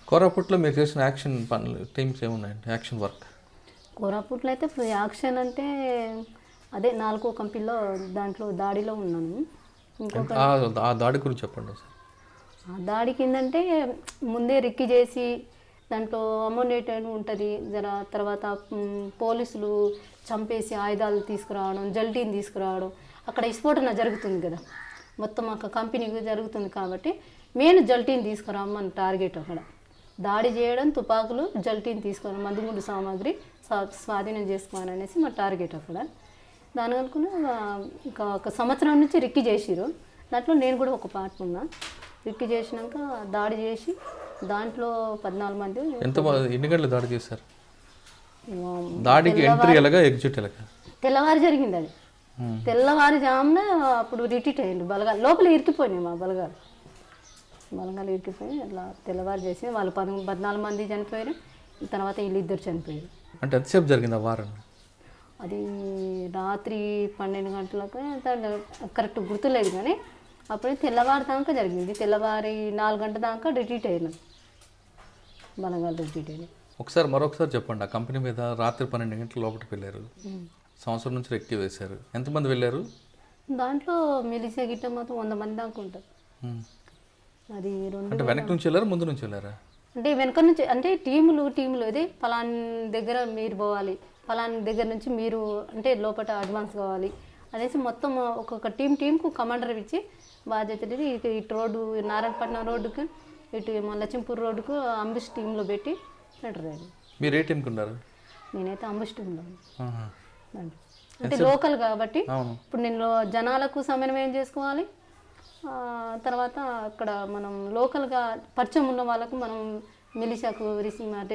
కోరాపుట్లో మీరు చేసిన యాక్షన్ పనులు టీమ్స్ ఏమున్నాయండి, యాక్షన్ వర్క్? కోరాపుట్లో అయితే యాక్షన్ అంటే అదే 4వ కంపెనీలో దాంట్లో దాడిలో ఉన్నాను. ఇంకొక ఆ దాడి గురించి చెప్పండి సార్. ఆ దాడి కిందంటే ముందే రిక్కి చేసి దాంట్లో అమోనేటెడ్ ఉంటుంది తర్వాత పోలీసులు చంపేసి ఆయుధాలు తీసుకురావడం, జల్టీని తీసుకురావడం, అక్కడ విస్ఫోటన జరుగుతుంది కదా మొత్తం అక్కడ కంపెనీకి జరుగుతుంది కాబట్టి మెయిన్ జల్టీని తీసుకురామని టార్గెట్. అక్కడ దాడి చేయడం, తుపాకులు, జల్టీని తీసుకురావడం, మందుగుండు సామాగ్రి స్వాధీనం చేసుకోవాలనేసి మా టార్గెట్. అక్కడ దాని అనుకున్న ఇంకా 1 సంవత్సరం నుంచి రిక్కి చేసిరు. దాంట్లో నేను కూడా ఒక పార్ట్ ఉన్నా. రిక్కి చేసినాక దాడి చేసి దాంట్లో 14 మంది. ఎన్ని గంటలు దాడి చేశారు? దాడికి ఎంట్రీ ఎలాగా, ఎగ్జిట్ ఎలాగా? తెల్లవారు జరిగింది అది. తెల్లవారుజామున అప్పుడు రిట్రీట్ అయ్యిండు బలగాలు, లోపల ఇరికిపోయినాయి మా బలగాలు ఇరికిపోయి అట్లా తెల్లవారు చేసి వాళ్ళు 14 మంది చనిపోయారు. తర్వాత వీళ్ళు 2 చనిపోయారు. అంటే ఎంతసేపు జరిగింది ఆ వారం? అది రాత్రి 12 గంటలకు కరెక్ట్ గుర్తులేదు కానీ అప్పుడే తెల్లవారు దాకా జరిగింది. తెల్లవారి 4 గంటల దాకా రిట్రీట్ అయినాం, బలగాలు రిట్రీట్ అయినాయి. మరొకసారి చెప్పండి. ఆ కంపెనీ మీద రాత్రి 12 గంటల లోపలికి వెళ్ళారు, సంవత్సరం నుంచి రెక్కి వేశారు, ఎంతమంది వెళ్ళారు? దాంట్లో మిలిసే గిట్ట మొత్తం 100 మంది దాకా ఉంటారు. అది 2 అంటే వెనక నుంచి వెళ్ళారు, ముందు నుంచి వెళ్ళారా? అంటే వెనక నుంచి అంటే టీములు ఇది ఫలాని దగ్గర మీరు పోవాలి, ఫలాని దగ్గర నుంచి మీరు అంటే లోపల అడ్వాన్స్ కావాలి అనేసి మొత్తం ఒక్కొక్క టీంకు కమాండర్ ఇచ్చి బాధ్యతలు ఇటు రోడ్డు నారాయణపట్నం రోడ్డుకు ఇటు లక్ష్మీపూర్ రోడ్డుకు అంబుష్ టీంలో పెట్టి పెట్టరు. మీరు ఏ టీంకి ఉన్నారు? నేనైతే అంబుష్ టీంలో అంటే లోకల్ కాబట్టి ఇప్పుడు నేను జనాలకు సమన్వయం చేసుకోవాలి, తర్వాత అక్కడ మనం లోకల్గా పరిచయం ఉన్న వాళ్ళకు మనం మిలిషాకు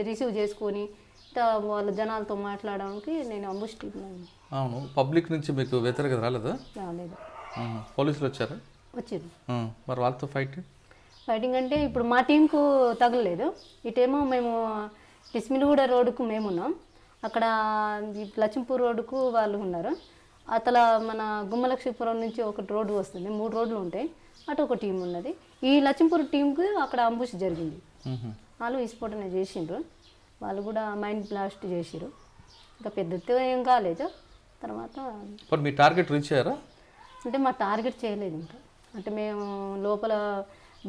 రిసీవ్ చేసుకొని వాళ్ళ జనాలతో మాట్లాడడానికి నేను అంబుష్ టీంలో. అవును, పబ్లిక్ నుంచి మీకు వ్యతిరేకత రాలేదా? రాలేదు. పోలీసులు వచ్చారా? వచ్చారు. మరి వాళ్ళతో ఫైటింగ్ అంటే ఇప్పుడు మా టీంకు తగలలేదు. ఇటేమో మేము టిస్మిల్గూడ రోడ్డుకు మేము ఉన్నాం, అక్కడ లక్ష్మీపూర్ రోడ్డుకు వాళ్ళు ఉన్నారు. అతల మన గుమ్మలక్ష్మీపురం నుంచి ఒకటి రోడ్డు వస్తుంది, 3 రోడ్లు ఉంటాయి, అటు ఒక టీం ఉన్నది. ఈ లక్ష్మీపూర్ టీంకి అక్కడ అంబుష్ జరిగింది. వాళ్ళు విస్ఫోటన చేసిండ్రు, వాళ్ళు కూడా మైండ్ బ్లాస్ట్ చేసిరు. ఇంకా పెద్ద ఏం కాలేదు. తర్వాత మీ టార్గెట్ రీచ్ అయ్యారా? అంటే మా టార్గెట్ చేయలేదు ఇంకా. అంటే మేము లోపల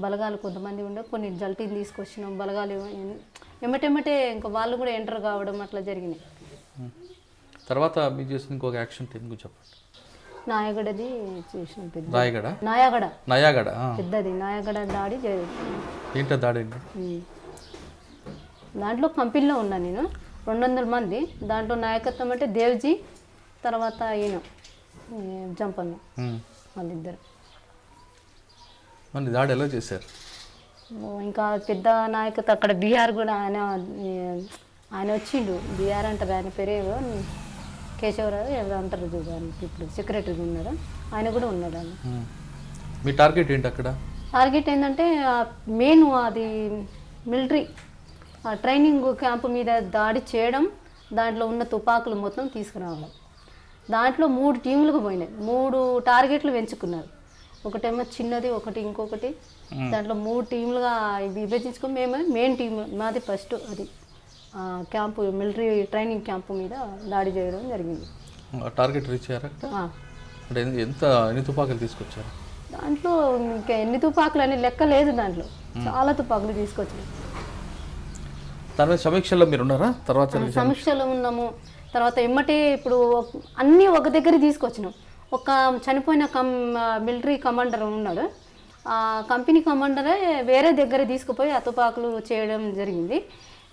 బలగాలు కొంతమంది ఉండే కొన్ని జల్టీని తీసుకొచ్చినాం, బలగాలు ఎమ్మటెమ్మటే ఇంకా వాళ్ళు కూడా ఎంటర్ కావడం అట్లా జరిగినాయి. తర్వాత మీరు చేసిన ఇంకొక యాక్షన్ టీం గురించి చెప్పండి. నాయగడది చేసిన పెద్ద నాయాగడ పెద్దది నాయగడ దాడి ఏంటో దాడి? దాంట్లో కంపెనీలో ఉన్నా నేను, 200 మంది. దాంట్లో నాయకత్వం అంటే దేవ్జీ, తర్వాత ఈయన జంపన్న, వాళ్ళిద్దరు. మళ్ళీ దాడి ఎలా చేశారు? ఇంకా పెద్ద నాయకత్వం అక్కడ బీహార్ కూడా ఆయన వచ్చిండు. బీహార్ అంటారు, ఆయన పేరేవో కేశవరావు ఎవరు అంటారు చూడండి, ఇప్పుడు సెక్రటరీ ఉన్నాడు, ఆయన కూడా ఉన్నాడు. ఆయన మీ టార్గెట్ ఏంటి అక్కడ? టార్గెట్ ఏంటంటే మెయిన్ అది మిలిటరీ ట్రైనింగ్ క్యాంపు మీద దాడి చేయడం, దాంట్లో ఉన్న తుపాకులు మొత్తం తీసుకురావడం. దాంట్లో 3 టీములకు పోయినాయి, 3 టార్గెట్లు పెంచుకున్నారు. ఒకటేమో చిన్నది, ఒకటి ఇంకొకటి. దాంట్లో 3 టీములుగా విభజించుకొని మేము మెయిన్ టీం మాది ఫస్ట్ అది క్యాంపు మిలిటరీ ట్రైనింగ్ క్యాంపు మీద దాడి చేయడం జరిగింది. టార్గెట్ రీచ్ అయ్యారా? అంటే ఎన్ని తుపాకులు తీసుకొచ్చారు? దాంట్లో ఇంకా ఎన్ని తుపాకులు అని లెక్క లేదు, దాంట్లో చాలా తుపాకులు తీసుకొచ్చారు. తర్వాత సమీక్షలో మీరు ఉన్నారా? తర్వాత సమీక్షలో ఉన్నాము. తర్వాత ఎమ్మటే ఇప్పుడు అన్నీ ఒక దగ్గర తీసుకొచ్చినాం. ఒక చనిపోయిన మిలిటరీ కమాండర్ ఉన్నాడు, ఆ కంపెనీ కమాండరే వేరే దగ్గర తీసుకుపోయి ఆ తుపాకులు చేయడం జరిగింది.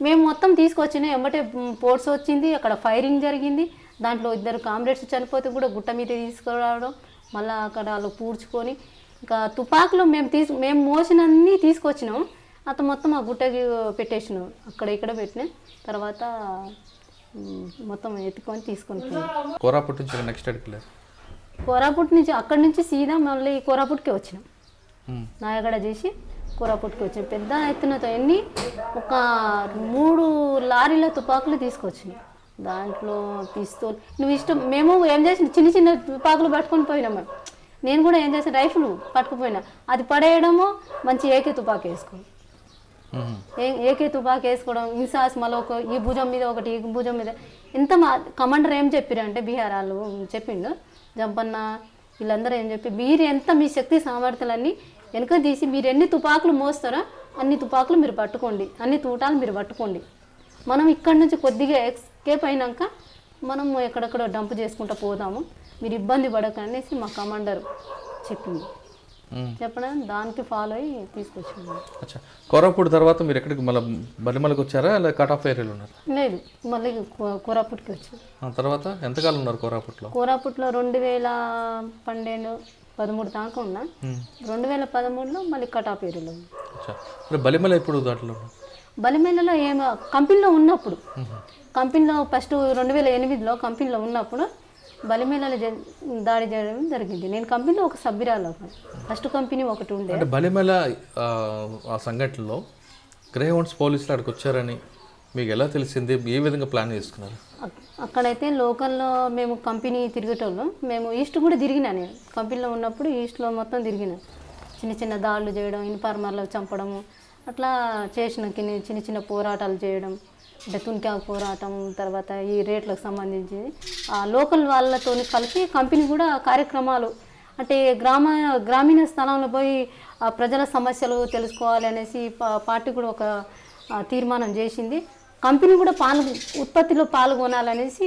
మేము మొత్తం తీసుకొచ్చినా ఎమ్మటే పోర్ట్స్ వచ్చింది, అక్కడ ఫైరింగ్ జరిగింది. దాంట్లో 2 కామ్రేడ్స్ చనిపోతే కూడా గుట్ట మీద తీసుకురావడం, మళ్ళీ అక్కడ వాళ్ళు పూడ్చుకొని ఇంకా తుపాకులు మేము మోసినన్నీ తీసుకొచ్చినాం. అతను మొత్తం ఆ గుట్టకి పెట్టేసినాం, అక్కడ ఇక్కడ పెట్టినా. తర్వాత మొత్తం ఎత్తుకొని తీసుకొని కోరాపుట్ నుంచి నెక్స్ట్ అడిగి కోరాపుట్ నుంచి అక్కడి నుంచి సీదా మళ్ళీ కోరాపుట్కి వచ్చినాం. నాయగడ చేసి కోరాపుట్కి వచ్చినాం. పెద్ద ఎత్తునతో ఒక 3 లారీల తుపాకులు తీసుకొచ్చినాం. దాంట్లో పిస్తూల్ నువ్వు ఇష్టం. మేము ఏం చేసిన చిన్న తుపాకులు పట్టుకొని పోయినాం. నేను కూడా ఏం చేసిన రైఫిల్ పట్టుకుపోయినా, అది పడేయడము మంచి ఏకే తుపాకి వేసుకోవడం, ఏకే తుపాకి వేసుకోవడం, ఇన్సాస్ మళ్ళీ ఈ భుజం మీద ఒకటి, ఈ భుజం మీద. ఎంత కమాండర్ ఏం చెప్పారు అంటే బీహార్ వాళ్ళు చెప్పిండు, జంపన్న వీళ్ళందరూ ఏం చెప్పి, మీరు ఎంత మీ శక్తి సామర్థ్యాలన్నీ వెనుక తీసి మీరు ఎన్ని తుపాకులు మోస్తారో అన్ని తుపాకులు మీరు పట్టుకోండి, అన్ని తూటాలు మీరు పట్టుకోండి. మనం ఇక్కడి నుంచి కొద్దిగా ఎస్కేప్ అయినాక మనం ఎక్కడెక్కడో డంప్ చేసుకుంటూ పోదాము, మీరు ఇబ్బంది పడకనేసి మా కమాండర్ చెప్పింది. చెప్పడం దానికి ఫాలో అయ్యి తీసుకొచ్చింది. కోరాపుట్ తర్వాత మీరు ఎక్కడికి మళ్ళీ బలిమలకి వచ్చారా, లేదా కట్ ఆఫ్ ఏరియాలో ఉన్నారు? లేదు, మళ్ళీ కోరాపుట్కి వచ్చాను. తర్వాత ఎంతకాలం ఉన్నారు కోరాపుట్లో? కోరాపుట్లో 2012-13 దాకా ఉన్నా. 2013లో మళ్ళీ కట్ ఆఫ్ ఏరియాలో ఉన్నా. బలిమల ఎప్పుడు దాంట్లో? బలిమేలలో ఏమో కంపెనీలో ఉన్నప్పుడు, కంపెనీలో ఫస్ట్ 2008లో కంపెనీలో ఉన్నప్పుడు బలిమేలలో దాడి చేయడం జరిగింది. నేను కంపెనీలో ఒక సభ్యురాలు, ఫస్ట్ కంపెనీ ఒకటి ఉండే. అంటే బలిమేల ఆ సంఘటనలో గ్రేహౌండ్స్ పోలీసులు అక్కడికి వచ్చారని మీకు ఎలా తెలిసింది? ఏ విధంగా ప్లాన్ చేసుకున్నారు? అక్కడైతే లోకల్లో మేము కంపెనీ తిరిగేటోళ్ళం. మేము ఈస్ట్ కూడా తిరిగినా, నేను కంపెనీలో ఉన్నప్పుడు ఈస్ట్లో మొత్తం తిరిగిన. చిన్న దాడులు చేయడం, ఇన్ఫార్మర్లు చంపడము, అట్లా చేసిన చిన్న పోరాటాలు చేయడం, అంటే తునికా పోరాటం. తర్వాత ఈ రేట్లకు సంబంధించి ఆ లోకల్ వాళ్ళతో కలిసి కంపెనీ కూడా కార్యక్రమాలు, అంటే గ్రామీణ స్థలంలో పోయి ఆ ప్రజల సమస్యలు తెలుసుకోవాలి అనేసి పార్టీ కూడా ఒక తీర్మానం చేసింది. కంపెనీ కూడా ఉత్పత్తిలో పాల్గొనాలనేసి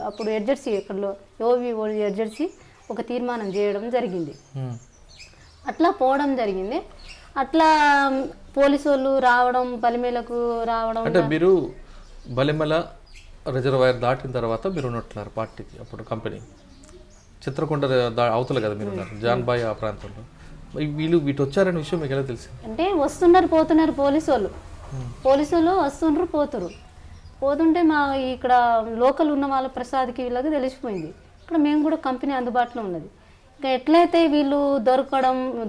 అప్పుడు ఎడ్జెర్సీ ఎక్కడో ఓవి ఎడ్జెర్సీ ఒక తీర్మానం చేయడం జరిగింది. అట్లా పోవడం జరిగింది. అట్లా పోలీసు వాళ్ళు రావడం, బలిమేలకు రావడం. అంటే మీరు బలిమల రిజర్వాయర్ దాటిన తర్వాత మీరు ఉన్నట్టున్నారు పార్టీకి, అప్పుడు కంపెనీ చిత్రకొండ అవతల కదా మీరు ఉన్నారు, జాన్బాయ్ ఆ ప్రాంతంలో. వీళ్ళు వీటి వచ్చారనే విషయం మీకు ఎలా తెలిసింది? అంటే వస్తున్నారు పోతున్నారు పోలీసు వాళ్ళు వస్తుండ్రు పోతుంటే మా ఇక్కడ లోకల్ ఉన్న వాళ్ళ ప్రసాద్కి వీళ్ళకి తెలిసిపోయింది. ఇక్కడ మేము కూడా కంపెనీ అందుబాటులో ఉన్నది. ఇంకా ఎట్లయితే వీళ్ళు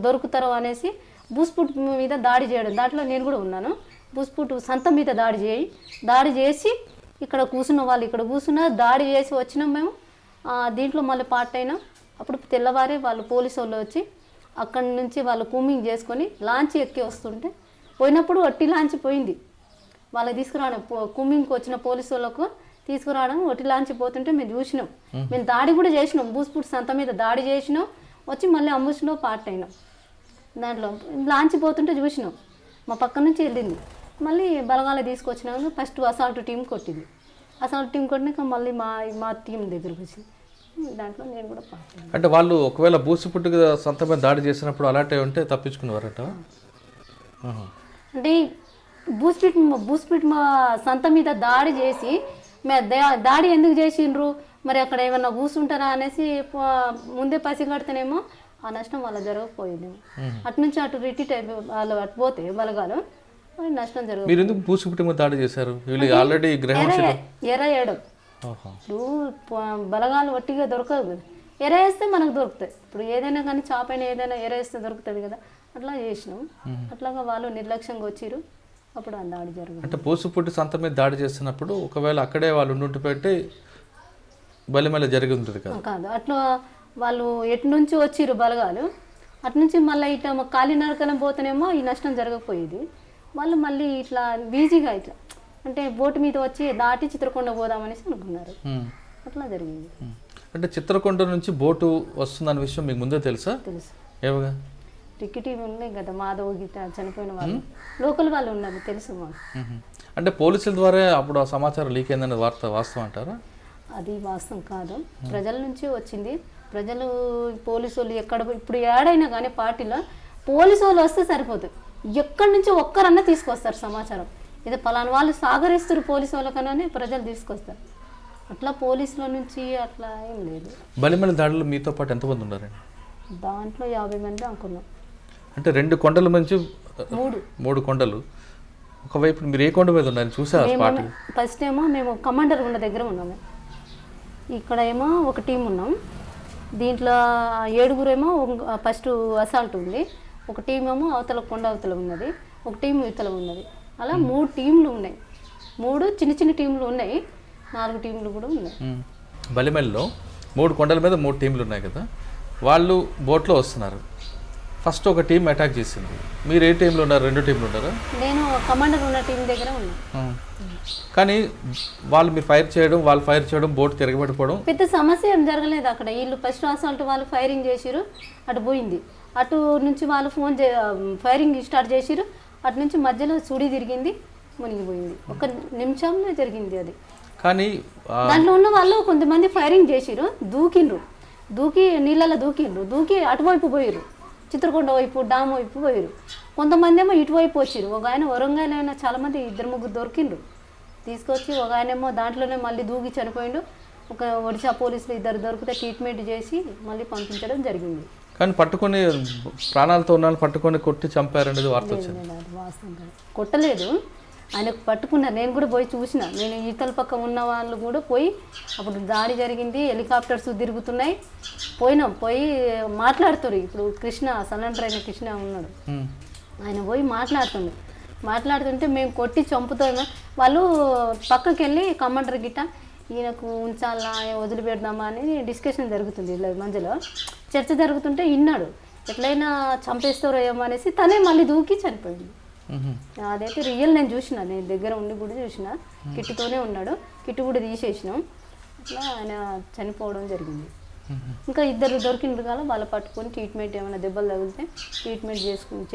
దొరుకుతారో అనేసి బూస్పుట్ మీద దాడి చేయడం, దాంట్లో నేను కూడా ఉన్నాను. బూస్పుట్ సంత మీద దాడి చేసి ఇక్కడ కూర్చున్న వాళ్ళు ఇక్కడ కూర్చున్నారు, దాడి చేసి వచ్చినాం మేము. దీంట్లో మళ్ళీ పార్ట్ అయినాం. అప్పుడు తెల్లవారే వాళ్ళు పోలీసు వాళ్ళు వచ్చి అక్కడి నుంచి వాళ్ళు కూమింగ్ చేసుకొని లాంచ్ ఎక్కి వస్తుంటే పోయినప్పుడు వట్టి లాంచ్ పోయింది. వాళ్ళకి తీసుకురావడం కూమింగ్కి వచ్చిన పోలీసు వాళ్ళకు తీసుకురావడం వట్టి లాంచ్ పోతుంటే మేము చూసినాం. మేము దాడి కూడా చేసినాం, బూస్పుట్ సంత మీద దాడి చేసినాం, వచ్చి మళ్ళీ అంబుష్లో పార్ట్ అయినాం. దాంట్లో లాంచ్ పోతుంటే చూసినాం, మా పక్క నుంచి వెళ్ళింది. మళ్ళీ బలగాల తీసుకొచ్చినాక ఫస్ట్ అసాల్ట్ టీం కొట్టింది. అసాల్ట్ టీం కొట్టినాక మళ్ళీ మా టీం దగ్గరకు వచ్చింది. దాంట్లో నేను కూడా పార్ట్ అయినా. అంటే వాళ్ళు ఒకవేళ బూసిపుట్టు సంత మీద దాడి చేసినప్పుడు అలాంటివి ఉంటే తప్పించుకునేవారట. అంటే బూస్పిట్ మా సంత మీద దాడి చేసి దాడి ఎందుకు చేసిండ్రు, మరి అక్కడ ఏమన్నా కూర్చుంటారా అనేసి ముందే పసిగడితేనేమో ఆ నష్టం వాళ్ళ జరగకపోయింది. అటు నుంచి అటు రిటీట్ అయిపోయి వాళ్ళు అటు పోతే బలగాలు నష్టం జరగదు. మీరు ఎందుకు బూసిపుట్టు మీద దాడి చేశారు? వీళ్ళు ఆల్రెడీ ఎరవేయడం. ఇప్పుడు బలగాలు వట్టిగా దొరకదు కదా, ఎరేస్తే మనకు దొరుకుతాయి. ఇప్పుడు ఏదైనా కానీ చాపైనా ఏదైనా ఎరేస్తే దొరుకుతుంది కదా, అట్లా చేసినాం. అట్లాగా వాళ్ళు నిర్లక్ష్యంగా వచ్చిర్రు, అప్పుడు ఆ దాడి జరుగుతుంది. అంటే బూసిపుట్టు సంత మీద దాడి చేస్తున్నప్పుడు ఒకవేళ అక్కడే వాళ్ళు ఉండి పెట్టి బలిమేల జరిగి ఉంటుంది కదా? కాదు, అట్లా వాళ్ళు ఎటు నుంచి వచ్చిర్రు బలగాలు, అటు నుంచి మళ్ళీ ఇట్లా కాలినరకన పోతేనేమో ఈ నష్టం జరగకపోయేది. వాళ్ళు మళ్ళీ ఇట్లా ఈజీగా ఇట్లా అంటే బోటు మీద వచ్చి దాటి చిత్రకొండ పోదామనేసి అనుకున్నారు. అట్లా జరిగింది. అంటే చిత్రకొండ నుంచి బోటు వస్తుందన్న విషయం మీకు ముందే తెలుసా? తెలుసు. ఏమగా టికెట్ ఉన్నాయి కదా, మాధవ్ గిట్ట చనిపోయిన వాళ్ళు లోకల్ వాళ్ళు ఉన్నారు, తెలుసు మాకు. అంటే పోలీసుల ద్వారా అప్పుడు ఆ సమాచారం లీక్ అయిందనే వార్త వాస్తవం అంటారా? అది వాస్తవం కాదు, ప్రజల నుంచి వచ్చింది. ప్రజలు పోలీసు వాళ్ళు ఎక్కడ ఇప్పుడు ఏడైనా కానీ పార్టీలో పోలీసు వాళ్ళు వస్తే సరిపోతుంది, ఎక్కడి నుంచి ఒక్కరన్నా తీసుకొస్తారు సమాచారం. ఇది పలానా వాళ్ళు సాగరిస్తారు పోలీసు వాళ్ళకనే ప్రజలు తీసుకొస్తారు. అట్లా పోలీసుల నుంచి అట్లా ఏం లేదు. బలిమేల దాడిలో మీతో పాటు ఎంతమంది ఉన్నారండి? దాంట్లో 50 మంది అనుకున్నాం. అంటే 2 కొండల నుంచి 3 కొండలు. ఒకవైపు మీరు ఏ కొండ మీద ఉన్నారు చూసారు? ఫస్ట్ ఏమో మేము కమాండర్ ఉన్న దగ్గర ఉన్నాము. ఇక్కడ ఏమో ఒక టీం ఉన్నాం. దీంట్లో 7 ఏమో ఫస్ట్ అసాల్ట్ ఉంది, ఒక టీం ఏమో అవతల కొండ అవతల ఉన్నది, ఒక టీం ఇవతల ఉన్నది. అలా 3 టీంలు ఉన్నాయి. 3 చిన్న చిన్న టీంలు ఉన్నాయి, 4 టీంలు కూడా ఉన్నాయి. బలిమేలలో 3 కొండల మీద 3 టీంలు ఉన్నాయి కదా, వాళ్ళు బోట్లో వస్తున్నారు. ఫస్ట్ ఒక టీం అటాక్ చేసింది. మీరు ఏ టీంలో ఉన్నారు? 2 టీంలు ఉన్నారా? నేను కమాండర్ ఉన్న టీం దగ్గర ఉన్నాను. కానీ వాళ్ళు మీరు ఫైర్ చేయడం, వాళ్ళు ఫైర్ చేయడం, బోట్ తిరగబడిపోవడం పెద్ద సమస్య ఏం జరగలేదు అక్కడ. వీళ్ళు ఫస్ట్ అసాల్ట్ వాళ్ళు ఫైరింగ్ చేసిరు, అటు పోయింది. అటు నుంచి వాళ్ళు ఫైరింగ్ స్టార్ట్ చేసిరు, అటు నుంచి మధ్యలో సుడి తిరిగింది, మునిగిపోయింది. 1 నిమిషంలో జరిగింది అది. కానీ దాంట్లో ఉన్న వాళ్ళు కొంతమంది ఫైరింగ్ చేసిరు, దూకి నీళ్ళలో దూకి అటువైపు పోయిరు, చిత్రకొండ వైపు డామ్ వైపు పోయిరు. కొంతమంది ఏమో ఇటువైపు వచ్చిరు. ఒక ఆయన వరంగల్ అయినా చాలామంది 2-3 దొరికిండ్రు, తీసుకొచ్చి ఒక ఆయనేమో దాంట్లోనే మళ్ళీ దూకి చనిపోయిండు. ఒక ఒడిశా పోలీసులు 2 దొరికితే ట్రీట్మెంట్ చేసి మళ్ళీ పంపించడం జరిగింది. కానీ పట్టుకొని ప్రాణాలతో ఉన్న పట్టుకొని కొట్టి చంపారనేది వార్త వచ్చింది. వాస్తవం కొట్టలేదు, ఆయనకు పట్టుకున్నారు. నేను కూడా పోయి చూసిన, నేను ఈతల పక్క ఉన్న వాళ్ళు కూడా పోయి, అప్పుడు దాడి జరిగింది, హెలికాప్టర్స్ తిరుగుతున్నాయి, పోయి మాట్లాడుతారు. ఇప్పుడు కృష్ణ సరెండర్ అయిన కృష్ణ ఉన్నాడు, ఆయన పోయి మాట్లాడుతుంటే మేము కొట్టి చంపుతాము. వాళ్ళు పక్కకి వెళ్ళి కమాండర్ గిట్ట ఈయనకు ఉంచాలా వదిలిపెడదామా అని డిస్కషన్ జరుగుతుంది. ఇలా మధ్యలో చర్చ జరుగుతుంటే విన్నాడు, ఎట్లయినా చంపేస్తారో ఏమో అనేసి తనే మళ్ళీ దూకి చనిపోయింది. అదైతే రియల్, నేను చూసిన, నేను దగ్గర ఉండి కూడా చూసిన. కిట్టుతోనే ఉన్నాడు, కిట్టు కూడా తీసేసినాం. అట్లా ఆయన చనిపోవడం జరిగింది. ఇంకా 2 దొరికిండ్రు కదా, వాళ్ళు పట్టుకొని ట్రీట్మెంట్, ఏమైనా దెబ్బలు తగిలితే ట్రీట్మెంట్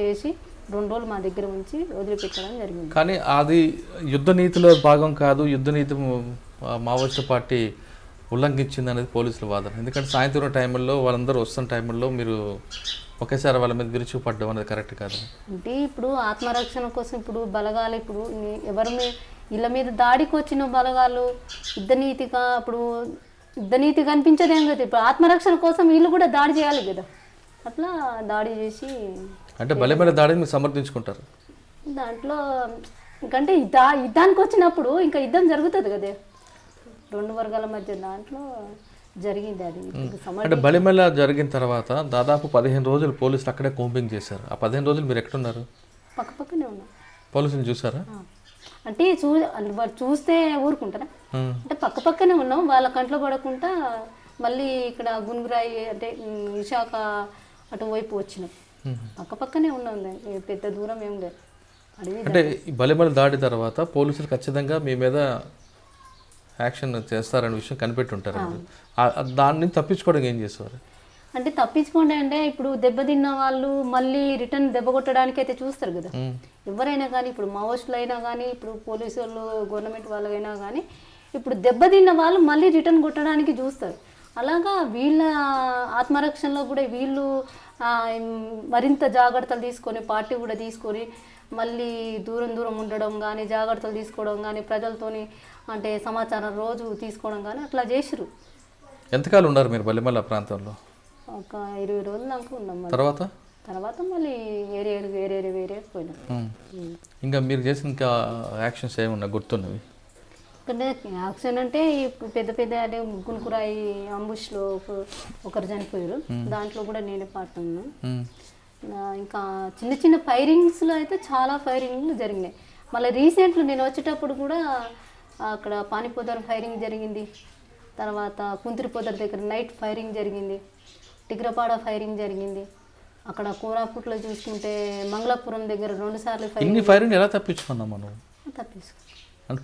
చేసి 2 రోజులు మా దగ్గర ఉంచి వదిలిపెట్టడం జరిగింది. కానీ అది యుద్ధ నీతిలో భాగం కాదు, యుద్ధ నీతి మావోయిస్టు పార్టీ ఉల్లంఘించింది అనేది పోలీసుల వాదన. ఎందుకంటే సాయంత్రం టైంలో వాళ్ళందరూ వస్తున్న టైంలో మీరు ఒకేసారి వాళ్ళ మీద విరుచుకుపడ్డం అనేది కరెక్ట్ కాదు. అంటే ఇప్పుడు ఆత్మరక్షణ కోసం ఇప్పుడు బలగాలు ఇప్పుడు ఇళ్ళ మీద దాడికి వచ్చిన బలగాలు యుద్ధనీతి కనిపించదేం కదా. ఇప్పుడు ఆత్మరక్షణ కోసం వీళ్ళు కూడా దాడి చేయాలి కదా. అట్లా దాడి చేసి అంటే బలమైన దాడిని మీరు సమర్థించుకుంటారు. దాంట్లో ఇంకంటే యుద్ధానికి వచ్చినప్పుడు ఇంకా యుద్ధం జరుగుతుంది కదా 2 వర్గాల మధ్య, దాంట్లో జరిగింది అది. అంటే బలిమెల జరిగిన తర్వాత దాదాపు 15 రోజులు పోలీసులు అక్కడే కోంబింగ్ చేశారు. ఆ 15 రోజులు మీరు ఎక్కడున్నారు? పక్కనే ఉన్నాం. పోలీసులు చూసారా? అంటే వాళ్ళు చూస్తే ఊరుకుంటారా? అంటే పక్కనే ఉన్నాం. వాళ్ళ కంట్లో పడకుండా మళ్ళీ ఇక్కడ గునుగురాయి అంటే విశాఖ అటువైపు వచ్చినాం. పక్కనే ఉన్నాం, పెద్ద దూరం ఏం లేదు. అంటే ఈ బలిమెల దాడి తర్వాత పోలీసులు ఖచ్చితంగా మీ మీద యాక్షన్ చేస్తారనే విషయం కనిపెట్టి ఉంటారు. దాన్ని తప్పించుకోవడానికి ఏం చేస్తారు? అంటే తప్పించుకోండి అంటే ఇప్పుడు దెబ్బతిన్న వాళ్ళు మళ్ళీ రిటర్న్ దెబ్బ కొట్టడానికి అయితే చూస్తారు కదా ఎవరైనా కానీ. ఇప్పుడు మావోయిస్టులు అయినా కానీ, ఇప్పుడు పోలీసు వాళ్ళు గవర్నమెంట్ వాళ్ళైనా కానీ, ఇప్పుడు దెబ్బతిన్న వాళ్ళు మళ్ళీ రిటర్న్ కొట్టడానికి చూస్తారు. అలాగా వీళ్ళ ఆత్మరక్షణలో కూడా వీళ్ళు మరింత జాగ్రత్తలు తీసుకొని, పార్టీ కూడా తీసుకొని మళ్ళీ దూరం ఉండడం కానీ, జాగ్రత్తలు తీసుకోవడం కానీ, ప్రజలతోని అంటే సమాచారం రోజు తీసుకోవడం కానీ అట్లా చేసిరు. ఎంతకాలం ఉన్నారు మీరు బలిమెల ప్రాంతంలో? ఒక 20 రోజులు దాకా ఉన్నాం. తర్వాత మళ్ళీ వేరే పోయినాం. ఇంకా మీరు చేసిన ఇంకా యాక్షన్స్ ఏమన్నా గుర్తున్నవి? అంటే యాక్షన్ అంటే పెద్ద అంటే గునుకురాయి అంబుష్లో ఒకరు చనిపోయారు. దాంట్లో కూడా నేనే పార్ట్ ఉన్నా. ఇంకా చిన్న ఫైరింగ్స్లో అయితే చాలా ఫైరింగ్లు జరిగినాయి. మళ్ళీ రీసెంట్లో నేను వచ్చేటప్పుడు కూడా అక్కడ పానిపోదర్ ఫైరింగ్ జరిగింది. తర్వాత కుంతిరిపోదర్ దగ్గర నైట్ ఫైరింగ్ జరిగింది. టిగ్రపాడ ఫైరింగ్ జరిగింది. అక్కడ కోరాపుట్లో చూసుకుంటే మంగళపురం దగ్గర 2 సార్లు ఫైరింగ్. ఎలా తప్పించుకున్నాం మనం? అంటే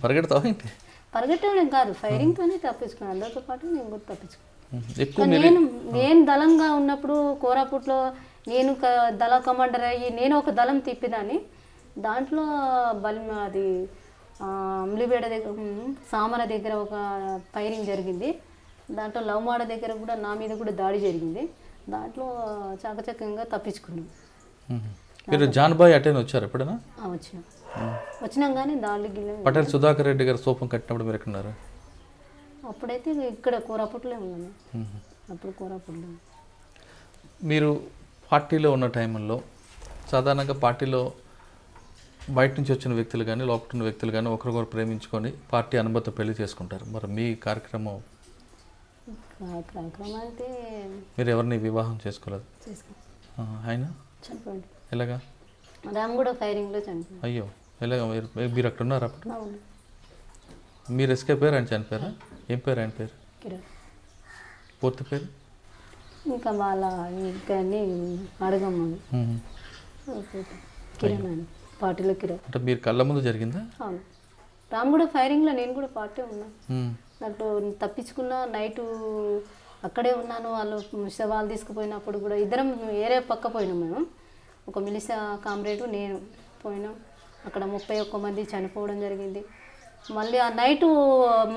పరిగెట్టడం కాదు, ఫైరింగ్తోనే తప్పించుకున్నాను. అందరితో పాటు నేను కూడా తప్పించుకున్నాను. నేను దళంగా ఉన్నప్పుడు కోరాపుట్లో నేను దళ కమాండర్ అయ్యి నేను ఒక దళం తిప్పిదాన్ని. దాంట్లో అది అమ్లిబేడ దగ్గర సామర దగ్గర ఒక ఫైరింగ్ జరిగింది. దాంట్లో లవ్మాడ దగ్గర కూడా నా మీద కూడా దాడి జరిగింది. దాంట్లో చాకచక్యంగా తప్పించుకున్నాం. మీరు జాన్బాయ్ అటెండ్ వచ్చారు ఎప్పుడైనా? వచ్చినాం కానీ దాడి పటేల్ సుధాకర్ రెడ్డి గారు సోపం కట్టినప్పుడు మీరు ఎక్కడున్నారు? అప్పుడైతే ఇక్కడ కోరాపుట్లో ఉన్నాను. అప్పుడు కోరాపుట్లో. మీరు పార్టీలో ఉన్న టైంలో సాధారణంగా పార్టీలో బయట నుంచి వచ్చిన వ్యక్తులు కానీ లోపల ఉన్న వ్యక్తులు కానీ ఒకరికొకరు ప్రేమించుకొని పార్టీ అనుమతితో పెళ్లి చేసుకుంటారు. మరి మీ కార్యక్రమం అంటే మీరు ఎవరిని వివాహం చేసుకోలేదు? ఆయన చనిపోయింది. ఎలాగా? రామ్ కూడా ఫైరింగ్లో చనిపోయింది. అయ్యో, ఎలాగా? మీరు అక్కడ ఉన్నారు అప్పుడు? మీరు ఎస్కేప్ అయ్యారు, ఆయన చనిపోయారా? ఏం పేరు ఆయన పేరు? కిరణ్. పూర్తి పేరు? ఇంకా వాళ్ళ ఇంకా అడగమ్మ కిరణ్ అని పార్టీలో కిరణ్. అంటే మీరు కళ్ళ ముందు జరిగిందా? అవును. రామ్ కూడా ఫైరింగ్లో నేను కూడా పార్టీ ఉన్నాను. దాంట్లో తప్పించుకున్న నైటు అక్కడే ఉన్నాను. వాళ్ళు శవాలు తీసుకుపోయినప్పుడు కూడా ఇద్దరం వేరే పక్క పోయినాం. మేము ఒక మిలిసా కామ్రేడు నేను పోయినాం. అక్కడ 31 మంది చనిపోవడం జరిగింది. మళ్ళీ ఆ నైటు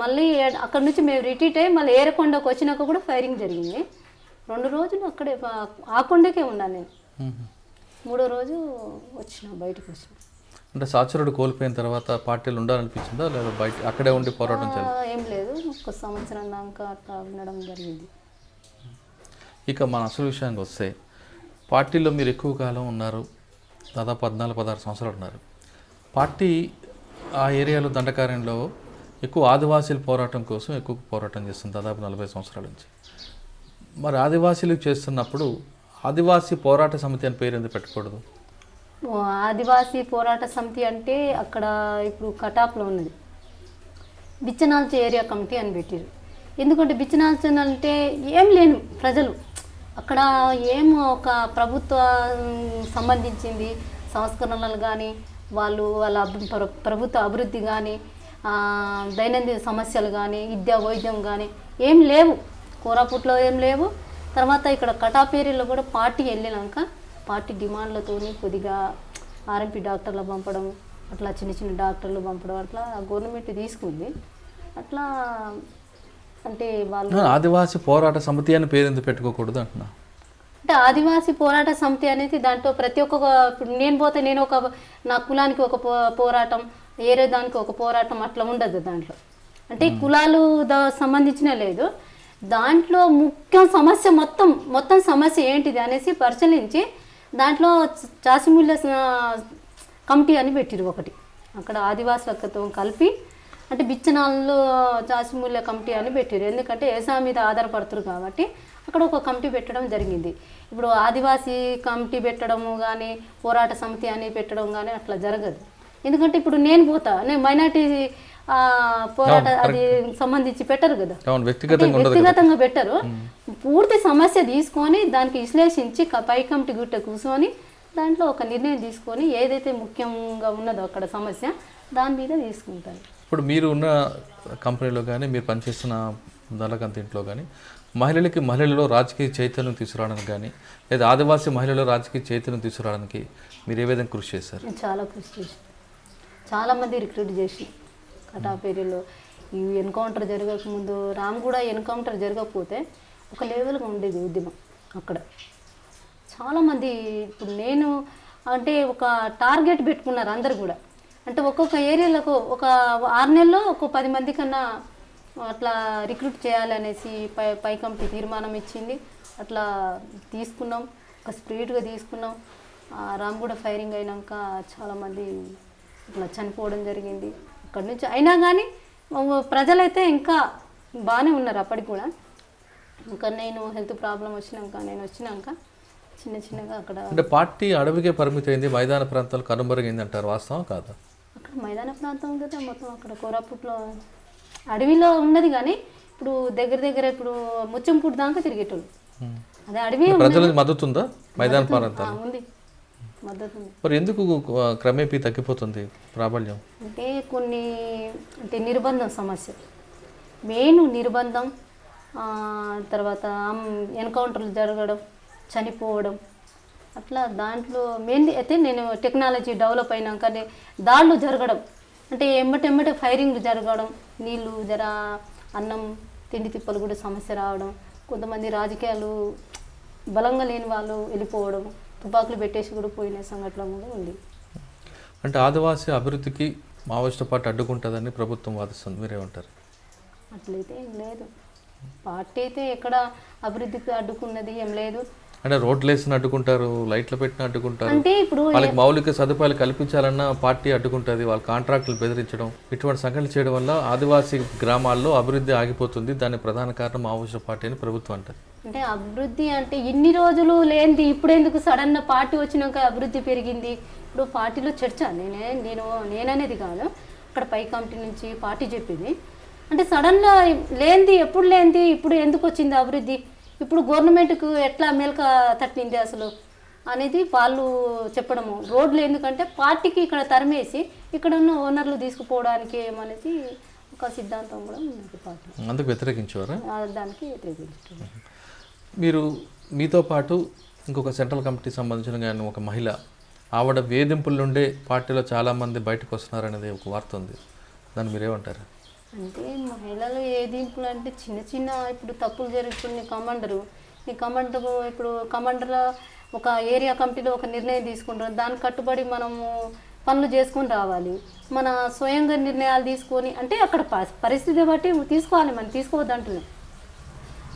మళ్ళీ అక్కడ నుంచి మేము రిట్రీట్ అయ్యి మళ్ళీ ఏరకొండకు వచ్చినాక కూడా ఫైరింగ్ జరిగింది. 2 రోజులు అక్కడే ఆ కొండకే ఉన్నాను నేను. 3వ రోజు బయటకు వచ్చిన. అంటే సహచరుడు కోల్పోయిన తర్వాత పార్టీలు ఉండాలనిపించిందా లేదా బయట అక్కడే ఉండి పోరాటం చేయాలి? ఏం లేదు, 1 సంవత్సరం దాకా అట్లా ఉండడం జరిగింది. ఇక మన అసలు విషయానికి వస్తే పార్టీలో మీరు ఎక్కువ కాలం ఉన్నారు, దాదాపు 14-16 సంవత్సరాలు ఉన్నారు. పార్టీ ఆ ఏరియాలో దండకార్యంలో ఎక్కువ ఆదివాసీల పోరాటం కోసం ఎక్కువ పోరాటం చేస్తుంది దాదాపు 40 సంవత్సరాల నుంచి. మరి ఆదివాసీలు చేస్తున్నప్పుడు ఆదివాసీ పోరాట సమితి అని పేరు ఎందుకు పెట్టకూడదు? ఆదివాసీ పోరాట సమితి అంటే అక్కడ ఇప్పుడు కటాప్లో ఉన్నది బిచ్చనాల్చి ఏరియా కమిటీ అని పెట్టారు. ఎందుకంటే బిచ్చనాల్చి అంటే ఏం లేను ప్రజలు అక్కడ ఏం ఒక ప్రభుత్వ సంబంధించింది సంస్కరణలు కానీ వాళ్ళ ప్రభుత్వ అభివృద్ధి కానీ దైనందిన సమస్యలు కానీ విద్యా వైద్యం కానీ ఏం లేవు. కోరాపుట్లో ఏం లేవు. తర్వాత ఇక్కడ కటాప్ ఏరియాలో కూడా పార్టీ వెళ్ళినాక పార్టీ డిమాండ్లతో కొద్దిగా ఆర్ఎంపీ డాక్టర్లు పంపడం, అట్లా చిన్న చిన్న డాక్టర్లు పంపడం, అట్లా గవర్నమెంట్ తీసుకుంది. అట్లా అంటే వాళ్ళు ఆదివాసీ పోరాట సమితి అని పేరు ఎందుకు పెట్టుకోకూడదు అంటున్నా. అంటే ఆదివాసీ పోరాట సమితి అనేది దాంట్లో ప్రతి ఒక్క ఇప్పుడు నేను పోతే నేను ఒక నా కులానికి ఒక పోరాటం, వేరే దానికి ఒక పోరాటం అట్లా ఉండదు దాంట్లో. అంటే కులాలు సంబంధించిన లేదు దాంట్లో. ముఖ్యం సమస్య మొత్తం సమస్య ఏంటిది అనేసి పరిశీలించి దాంట్లో చాసిమూల్య కమిటీ అని పెట్టిరు ఒకటి. అక్కడ ఆదివాసులతో కలిపి అంటే బిచ్చనాళ్ళు చాసిమూల్య కమిటీ అని పెట్టిరు. ఎందుకంటే వ్యవసాయం మీద ఆధారపడుతున్నారు కాబట్టి అక్కడ ఒక కమిటీ పెట్టడం జరిగింది. ఇప్పుడు ఆదివాసీ కమిటీ పెట్టడము కానీ పోరాట సమితి అని పెట్టడం కానీ అట్లా జరగదు. ఎందుకంటే ఇప్పుడు నేను మైనార్టీ పోరాట అది సంబంధించి పెట్టరు కదా, వ్యక్తిగతంగా పెట్టరు. పూర్తి సమస్య తీసుకొని దానికి విశ్లేషించి పై కమిటీ గుట్ట కూర్చొని దాంట్లో ఒక నిర్ణయం తీసుకొని ఏదైతే ముఖ్యంగా ఉన్నదో అక్కడ సమస్య దాని మీద తీసుకుంటారు. ఇప్పుడు మీరు ఉన్న కంపెనీలో కానీ మీరు పనిచేస్తున్న దళకంత ఇంట్లో కానీ మహిళలలో రాజకీయ చైతన్యం తీసుకురావడానికి కానీ లేదా ఆదివాసీ మహిళల్లో రాజకీయ చైతన్యం తీసుకురావడానికి మీరు ఏ విధంగా కృషి చేశారు? చాలా కృషి చేసి చాలామంది రిక్రూట్ చేసి కటాపేరిలో ఈ ఎన్కౌంటర్ జరగకముందు రామగూడ ఎన్కౌంటర్ జరగకపోతే ఒక లెవెల్గా ఉండేది ఉద్యమం అక్కడ. చాలామంది ఇప్పుడు నేను అంటే ఒక టార్గెట్ పెట్టుకున్నారు అందరు కూడా. అంటే ఒక్కొక్క ఏరియాలకు ఒక 6 నెలల్లో ఒక 10 మంది కన్నా అట్లా రిక్రూట్ చేయాలనేసి పై కమిటీ తీర్మానం ఇచ్చింది. అట్లా తీసుకున్నాం, ఒక స్పీడ్గా తీసుకున్నాం. రామగూడ ఫైరింగ్ అయినాక చాలామంది ఇట్లా చనిపోవడం జరిగింది అక్కడి నుంచి. అయినా కానీ ప్రజలైతే ఇంకా బాగానే ఉన్నారు అప్పటికి కూడా. ఇంకా నేను హెల్త్ ప్రాబ్లం వచ్చినాక చిన్నగా అక్కడ అంటే పార్టీ అడవికే పరిమితమైంది, మైదాన ప్రాంతాలు కనుమరుగైంది అంటారు, వాస్తవం కాదా? అక్కడ మైదాన ప్రాంతం కదా మొత్తం. అక్కడ కోరాపుట్లో అడవిలో ఉన్నది కానీ ఇప్పుడు దగ్గర ఇప్పుడు ముచ్చంపూడి దాకా తిరిగేటోళ్ళు. అదే అడవి ప్రజలకు మద్దతు ఉందా మైదాన ప్రాంతాలు? ఉంది, మద్దతు ఉంది. మరి ఎందుకు క్రమేపీ తగ్గిపోతుంది ప్రాబల్యం? అంటే కొన్ని అంటే నిర్బంధం సమస్య, మెయిన్ నిర్బంధం. తర్వాత ఎన్కౌంటర్లు జరగడం, చనిపోవడం, అట్లా దాంట్లో మెయిన్ అయితే నేను టెక్నాలజీ డెవలప్ అయినాక దాడులు జరగడం, అంటే ఎమ్మటెమ్మటే ఫైరింగ్లు జరగడం, నీళ్ళు అన్నం తిండి తిప్పలు కూడా సమస్య రావడం, కొంతమంది రాజకీయాలు బలంగా లేని వాళ్ళు వెళ్ళిపోవడం, తుపాకులు పెట్టేసి కూడా పోయిన సంఘటన కూడా ఉంది. అంటే ఆదివాసీ అభివృద్ధికి మావోయిస్టు పార్టీ అడ్డుకుంటుందని ప్రభుత్వం వాదిస్తుంది, మీరేమంటారు? అట్లయితే ఏం లేదు, పార్టీ అయితే ఎక్కడ అభివృద్ధికి అడ్డుకున్నది ఏం లేదు. అంటే రోడ్లు వేసిన అడ్డుకుంటారు, లైట్లు పెట్టిన అడ్డుకుంటారు, అంటే ఇప్పుడు వాళ్ళకి మౌలిక సదుపాయాలు కల్పించాలన్న పార్టీ అడ్డుకుంటుంది, వాళ్ళ కాంట్రాక్టులు బెదిరించడం, ఇటువంటి సంఘటనలు చేయడం వల్ల ఆదివాసీ గ్రామాల్లో అభివృద్ధి ఆగిపోతుంది. దాని ప్రధాన కారణం మావోయిస్టు పార్టీ అని ప్రభుత్వం అంటారు. అంటే అభివృద్ధి అంటే ఇన్ని రోజులు లేనిది ఇప్పుడు ఎందుకు సడన్ పార్టీ వచ్చినాక అభివృద్ధి పెరిగింది? ఇప్పుడు పార్టీలో చర్చ నేననేది కాదు, అక్కడ పై కమిటీ నుంచి పార్టీ చెప్పింది. అంటే సడన్గా లేనిది ఎప్పుడు లేనిది ఇప్పుడు ఎందుకు వచ్చింది అభివృద్ధి, ఇప్పుడు గవర్నమెంట్కు ఎట్లా మేల్క తట్టింది అసలు అనేది వాళ్ళు చెప్పడము. రోడ్లు ఎందుకంటే పార్టీకి ఇక్కడ తరిమేసి ఇక్కడ ఉన్న ఓనర్లు తీసుకుపోవడానికి ఏమనేది ఒక సిద్ధాంతం కూడా ఉంది పార్టీ. అందుకు వ్యతిరేకించేవారా? దానికి వ్యతిరేకించారు. మీరు మీతో పాటు ఇంకొక సెంట్రల్ కమిటీకి సంబంధించిన కానీ ఒక మహిళ, ఆవిడ వేధింపుల నుండే పార్టీలో చాలామంది బయటకు వస్తున్నారనేది ఒక వార్త ఉంది, దాన్ని మీరేమంటారు? అంటే మహిళలు ఏదింపులు అంటే చిన్న ఇప్పుడు తప్పులు జరుగుతుంది. ఇప్పుడు కమాండర్ ఒక ఏరియా కమిటీలో ఒక నిర్ణయం తీసుకుంటారు, దానికి కట్టుబడి మనము పనులు చేసుకొని రావాలి. మన స్వయంగా నిర్ణయాలు తీసుకొని అంటే అక్కడ పరిస్థితి బట్టి తీసుకోవాలి, మనం తీసుకోవద్దు అంటున్నాం.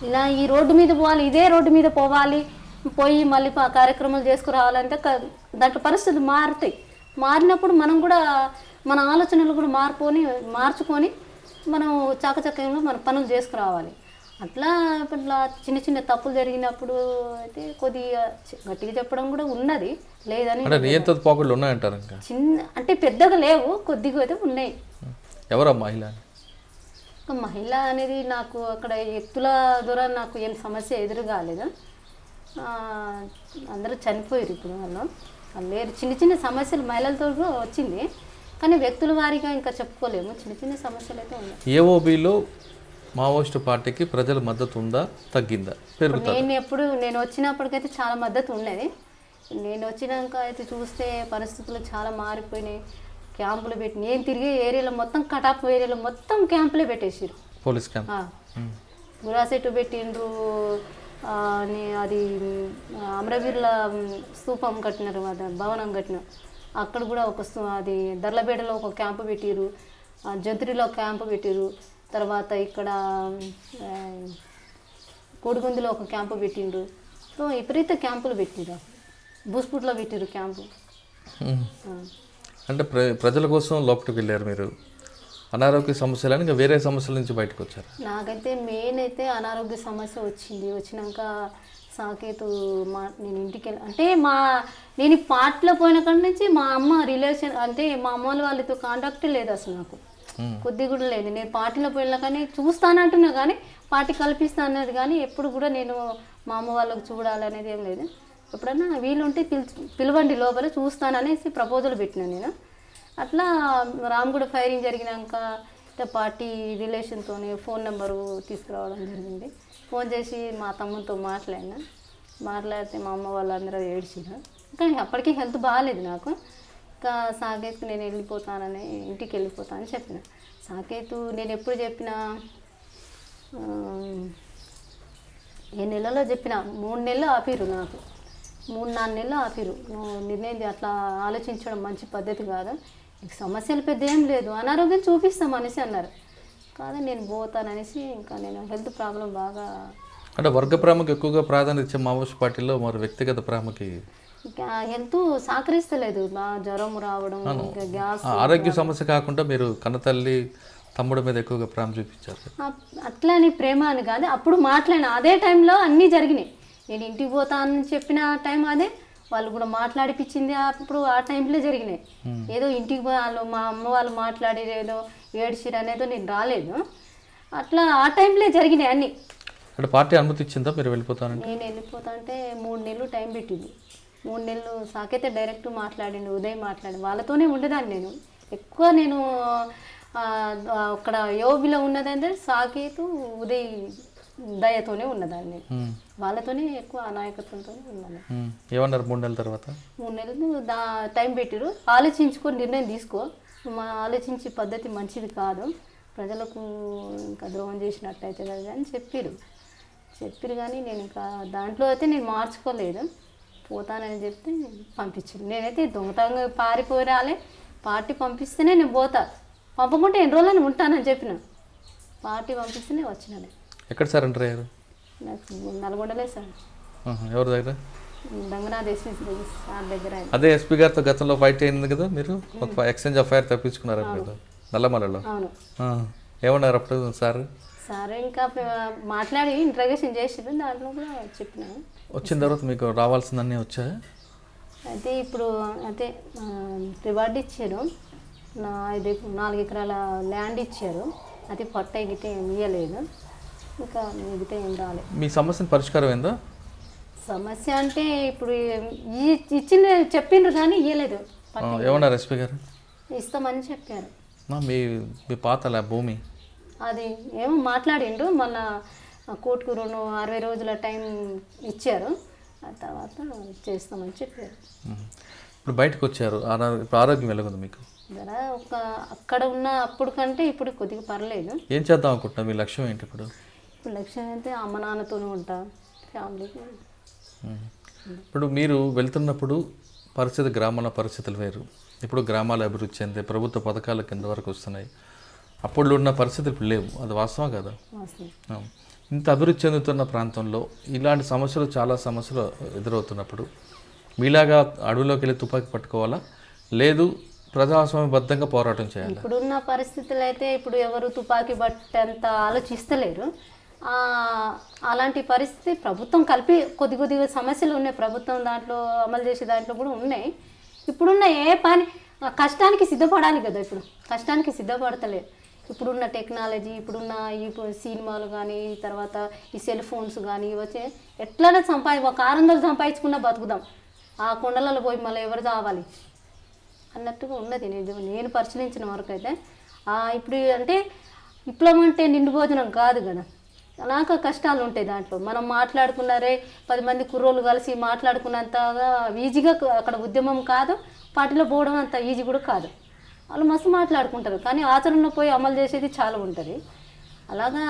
ఇలా ఈ రోడ్డు మీద పోవాలి, ఇదే రోడ్డు మీద పోయి మళ్ళీ కార్యక్రమాలు చేసుకురావాలంటే దాంట్లో పరిస్థితులు మారుతాయి. మారినప్పుడు మనం కూడా మన ఆలోచనలు కూడా మార్చుకొని మనం చాకచక్యంలో మన పనులు చేసుకురావాలి. అట్లా చిన్న తప్పులు జరిగినప్పుడు అయితే కొద్దిగా గట్టిగా చెప్పడం కూడా ఉన్నది, లేదని ఉన్నాయంటారు. అంటే పెద్దగా లేవు, కొద్దిగా అయితే ఉన్నాయి. ఎవరా మహిళ? మహిళ అనేది నాకు అక్కడ వ్యక్తుల ద్వారా నాకు ఏం సమస్య ఎదురు కాలేదు. అందరూ చనిపోయారు ఇప్పుడు వాళ్ళు లేరు. చిన్న సమస్యలు మహిళలతో వచ్చింది, కానీ వ్యక్తుల వారీగా ఇంకా చెప్పుకోలేము. చిన్న సమస్యలు అయితే ఉన్నాయి. ఏఓబిలో మావోయిస్టు పార్టీకి ప్రజల మద్దతు ఉందా, తగ్గిందా, పెరుగుతుందా? నేను వచ్చినప్పటికైతే చాలా మద్దతు ఉండేది. నేను వచ్చినాక అయితే చూస్తే పరిస్థితులు చాలా మారిపోయినాయి. క్యాంపులు పెట్టి నేను తిరిగే ఏరియాలో మొత్తం కటాప్ ఏరియాలో మొత్తం క్యాంపులే పెట్టేసారు. Police camp. గురాసెట్టు పెట్టిండ్రు, అది అమరవీరుల స్తూపం కట్టినారు, భవనం కట్టినారు. అక్కడ కూడా అది దర్లబేడలో ఒక క్యాంపు పెట్టిరు, జంతురిలో ఒక క్యాంపు పెట్టిరు. తర్వాత ఇక్కడ కోడిగుందులో ఒక క్యాంపు పెట్టిండ్రు. సో విపరీత క్యాంపులు పెట్టిరు. బూస్పూట్లో పెట్టిరు క్యాంపు. అంటే ప్రజల కోసం లోపలికి వెళ్ళారు మీరు. అనారోగ్య సమస్యలని ఇంకా వేరే సమస్యల నుంచి బయటకు వచ్చారు? నాకైతే మెయిన్ అయితే అనారోగ్య సమస్య వచ్చినాక సాకేతు నేను ఇంటికి వెళ్ళి అంటే నేను ఈ పార్టీలో పోయిన కాడి నుంచి మా అమ్మ రిలేషన్ అంటే మా అమ్మ వాళ్ళతో కాంటాక్ట్ లేదు అసలు నాకు, కొద్ది కూడా లేదు. నేను పార్టీలో పోయినా కానీ చూస్తానంటున్నా కానీ పార్టీ కల్పిస్తాను అనేది కానీ ఎప్పుడు కూడా నేను మా అమ్మ వాళ్ళకి చూడాలనేది ఏం లేదు. ఎప్పుడన్నా వీలుంటే పిలవండి లోపల చూస్తాననేసి ప్రపోజల్ పెట్టినా నేను. అట్లా రామగూడ ఫైరింగ్ జరిగినాక పార్టీ రిలేషన్తోనే ఫోన్ నెంబరు తీసుకురావడం జరిగింది. ఫోన్ చేసి మా తమ్ముతో మాట్లాడితే మా అమ్మ వాళ్ళందరూ ఏడ్చిన. కానీ అప్పటికీ హెల్త్ బాగాలేదు నాకు. ఇంకా సాకేత్కు నేను వెళ్ళిపోతానని ఇంటికి వెళ్ళిపోతానని చెప్పిన. సాకేతు నేను ఎప్పుడు చెప్పినా ఏ నెలలో చెప్పిన 3 నెలలు ఆపిరు నాకు, 3-4 నెలలు ఆపిరు. నువ్వు నిర్ణయం అట్లా ఆలోచించడం మంచి పద్ధతి కాదు, నీకు సమస్యలు పెద్ద ఏం లేదు, అనారోగ్యం చూపిస్తాం అనేసి అన్నారు. కాదు నేను పోతాననేసి ఇంకా నేను హెల్త్ ప్రాబ్లం బాగా అంటే వర్గ ప్రేమకు ఎక్కువగా ప్రాధాన్యత ఇచ్చే మావోయిస్ట్ పార్టీలో మరి వ్యక్తిగత ప్రేమకి హెల్త్ సహకరిస్తలేదు. జ్వరం రావడం, ఇంకా గ్యాస్, ఆరోగ్య సమస్య కాకుండా మీరు కన్నతల్లి తమ్ముడు మీద ఎక్కువగా ప్రేమ చూపించారు. అట్లా అని ప్రేమ అని కాదు, అప్పుడు మాట్లాడిన అదే టైంలో అన్నీ జరిగినాయి. నేను ఇంటికి పోతానని చెప్పిన టైం అదే, వాళ్ళు కూడా మాట్లాడిపించింది అప్పుడు ఆ టైంలో జరిగినాయి. ఏదో ఇంటికి వాళ్ళు మా అమ్మ వాళ్ళు మాట్లాడేదో ఏడ్చిరు అనేదో నేను రాలేదు. అట్లా ఆ టైంలో జరిగినాయి అన్నీ. అంటే పార్టీ అనుమతి ఇచ్చిందా మీరు వెళ్ళిపోతానంటే? నేను వెళ్ళిపోతా అంటే 3 నెలలు టైం పెట్టింది. 3 నెలలు సాకైతే డైరెక్ట్ మాట్లాడిండు, ఉదయం మాట్లాడి వాళ్ళతోనే ఉండేదాన్ని నేను ఎక్కువ. నేను అక్కడ యోబిలో ఉన్నదంటే సాకేతు ఉదయ్ దయతోనే ఉన్నదాన్ని, వాళ్ళతోనే ఎక్కువ నాయకత్వంతో ఉన్నాను. ఏమన్నారు 3 నెలల తర్వాత? 3 నెలలు టైం పెట్టిరు, ఆలోచించుకొని నిర్ణయం తీసుకో, ఆలోచించే పద్ధతి మంచిది కాదు, ప్రజలకు ఇంకా ద్రోహం చేసినట్టయితే కదా అని చెప్పిరు కానీ నేను ఇంకా దాంట్లో అయితే నేను మార్చుకోలేదు. పోతానని చెప్తే పంపించారు. నేనైతే దొంగతనంగా పారిపోరాలే, పార్టీ పంపిస్తేనే నేను పోతా, పంపకుంటే ఎన్ని రోజులని ఉంటానని చెప్పిన. పార్టీ పంపిస్తేనే వచ్చినాను. ఎక్కడ సార్ ఎంటర్ అయ్యారు? నాకు నల్గొండలే సార్. ఎవరి దగ్గర? దంగనాథ్ ఎస్పీ సార్ దగ్గర. అదే ఎస్పీ గారితో గతంలో ఫైట్ అయింది కదా మీరు, ఒక ఎక్స్చేంజ్ ఆఫ్ ఫైర్ తప్పించుకున్నారు మీరు నల్లమలలో. అవును. ఏమన్నారు అప్పుడు సార్? సార్ ఇంకా మాట్లాడి ఇంట్రగేషన్ చేసారు, దాంట్లో కూడా చెప్పిన. వచ్చిన తర్వాత మీకు రావాల్సిందన్నీ వచ్చాయి. అయితే ఇప్పుడు అయితే రివార్డు ఇచ్చారు, 4 ఎకరాల ల్యాండ్ ఇచ్చారు, అది పట్ట గిట్ట ఏం ఇవ్వలేదు, ఇంకా మిగతా ఏం రాలేదు. మీ సమస్యను పరిష్కారం ఏందా? సమస్య అంటే ఇప్పుడు ఇచ్చిన చెప్పిండ్రు కానీ ఇవ్వలేదు. ఏమన్నారు ఎస్పీ గారు? ఇస్తామని చెప్పారు. మీ పాత భూమి అది ఏమో మాట్లాడిండు, మళ్ళా కోర్టుకు 60 రోజుల టైం ఇచ్చారు, ఆ తర్వాత చేస్తామని చెప్పారు. ఇప్పుడు బయటకు వచ్చారు, ఇప్పుడు ఆరోగ్యం ఎలాగుంది మీకు? అక్కడ ఉన్న అప్పుడు కంటే ఇప్పుడు కొద్దిగా పర్లేదు. ఏం చేద్దాం అనుకుంటున్నా, మీ లక్ష్యం ఏంటి ఇప్పుడు? ఇప్పుడు లక్ష్యం అయితే అమ్మ నాన్నతోనే ఉంటా, ఫ్యామిలీకి. ఇప్పుడు మీరు వెళ్తున్నప్పుడు పరిస్థితి, గ్రామాల పరిస్థితులు వేరు, ఇప్పుడు గ్రామాల అభివృద్ధి చెందే ప్రభుత్వ పథకాల కింద వరకు వస్తున్నాయి. అప్పుడు ఉన్న పరిస్థితులు ఇప్పుడు లేవు, అది వాస్తవం కదా? ఇంత అభివృద్ధి చెందుతున్న ప్రాంతంలో ఇలాంటి సమస్యలు, చాలా సమస్యలు ఎదురవుతున్నప్పుడు మీలాగా అడవిలోకి వెళ్ళి తుపాకీ పట్టుకోవాలా, లేదు ప్రజాస్వామ్యబద్ధంగా పోరాటం చేయాలి? ఇప్పుడున్న పరిస్థితులు అయితే ఇప్పుడు ఎవరు తుపాకీ పట్టేంత ఆలోచిస్తలేరు. అలాంటి పరిస్థితి ప్రభుత్వం కలిపి కొద్దిగా సమస్యలు ఉన్నాయి, ప్రభుత్వం దాంట్లో అమలు చేసే దాంట్లో కూడా ఉన్నాయి. ఇప్పుడున్న ఏ పని కష్టానికి సిద్ధపడాలి కదా, ఇప్పుడు కష్టానికి సిద్ధపడతలేదు. ఇప్పుడున్న టెక్నాలజీ, ఇప్పుడున్న ఈ సినిమాలు కానీ, తర్వాత ఈ సెల్ ఫోన్స్ కానీ వచ్చే ఎట్లనే ఒక 600 సంపాదించుకున్నా బతుకుదాం, ఆ కొండలలో పోయి మళ్ళీ ఎవరు కావాలి అన్నట్టుగా ఉన్నది. నేను పరిశీలించిన వరకు అయితే ఇప్పుడు అంటే విప్లవం అంటే నిండు భోజనం కాదు కదా, నాకు కష్టాలు ఉంటాయి దాంట్లో. మనం మాట్లాడుకున్నారే 10 మంది కుర్రోళ్ళు కలిసి మాట్లాడుకున్నంతగా ఈజీగా అక్కడ ఉద్యమం కాదు, పార్టీలో పోవడం అంత ఈజీ కూడా కాదు. వాళ్ళు మస్తు మాట్లాడుకుంటారు, కానీ ఆచరణలో పోయి అమలు చేసేది చాలా ఉంటుంది. అలాగా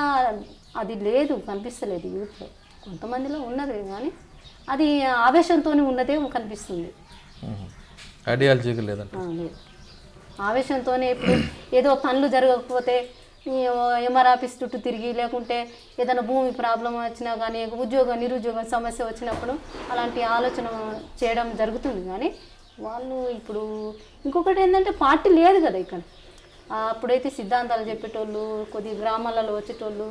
అది లేదు, కనిపిస్తలేదు యూత్లో. కొంతమందిలో ఉన్నది కానీ అది ఆవేశంతో ఉన్నదే కనిపిస్తుంది. ఐడియాలజీగా లేదంట. లేదు, ఆవేశంతోనే ఇప్పుడు ఏదో పనులు జరగకపోతే ఎంఆర్ ఆఫీస్ చుట్టూ తిరిగి, లేకుంటే ఏదైనా భూమి ప్రాబ్లం వచ్చినా కానీ, నిరుద్యోగం సమస్య వచ్చినప్పుడు అలాంటి ఆలోచన చేయడం జరుగుతుంది. కానీ వాళ్ళు ఇప్పుడు ఇంకొకటి ఏంటంటే పార్టీ లేదు కదా ఇక్కడ. అప్పుడైతే సిద్ధాంతాలు చెప్పేటోళ్ళు, కొద్ది గ్రామాలలో వచ్చేటోళ్ళు,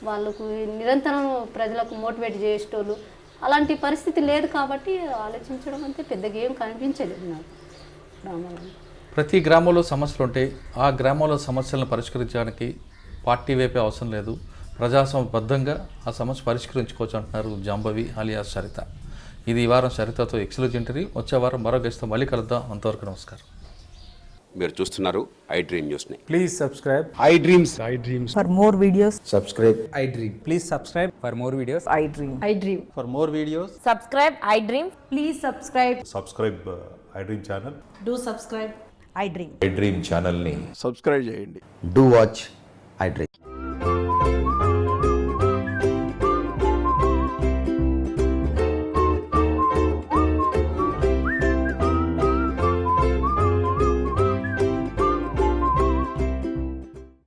వాళ్ళకు నిరంతరం ప్రజలకు మోటివేట్ చేసేటోళ్ళు, అలాంటి పరిస్థితి లేదు. కాబట్టి ఆలోచించడం అంటే పెద్దగా ఏం కనిపించలేదు నాకు గ్రామాలలో. ప్రతి గ్రామంలో సమస్యలు ఉంటాయి. ఆ గ్రామంలో సమస్యలను పరిష్కరించడానికి పార్టీ వైపే అవసరం లేదు, ప్రజాస్వామ్యబద్ధంగా ఆ సమస్య పరిష్కరించుకోవచ్చు అంటున్నారు జాంబవి అలియాస్ సరిత. ఇది ఈ వారం సరితతో ఎక్స్క్లూజివ్. వచ్చే వారం మరో గెస్ట్తో మళ్ళీ కలుద్దాం. అంతవరకు నమస్కారం. మీరు చూస్తున్నారు ఐ డ్రీమ్ న్యూస్ని. Please subscribe. I dreams For more videos, subscribe I dream. Please subscribe for more videos. I dream. I dream. for more videos. Subscribe, I dream. Please subscribe. Subscribe I dream channel. Do subscribe. I dream. I dream ఛానల్ని subscribe చేయండి. Do watch I Dream.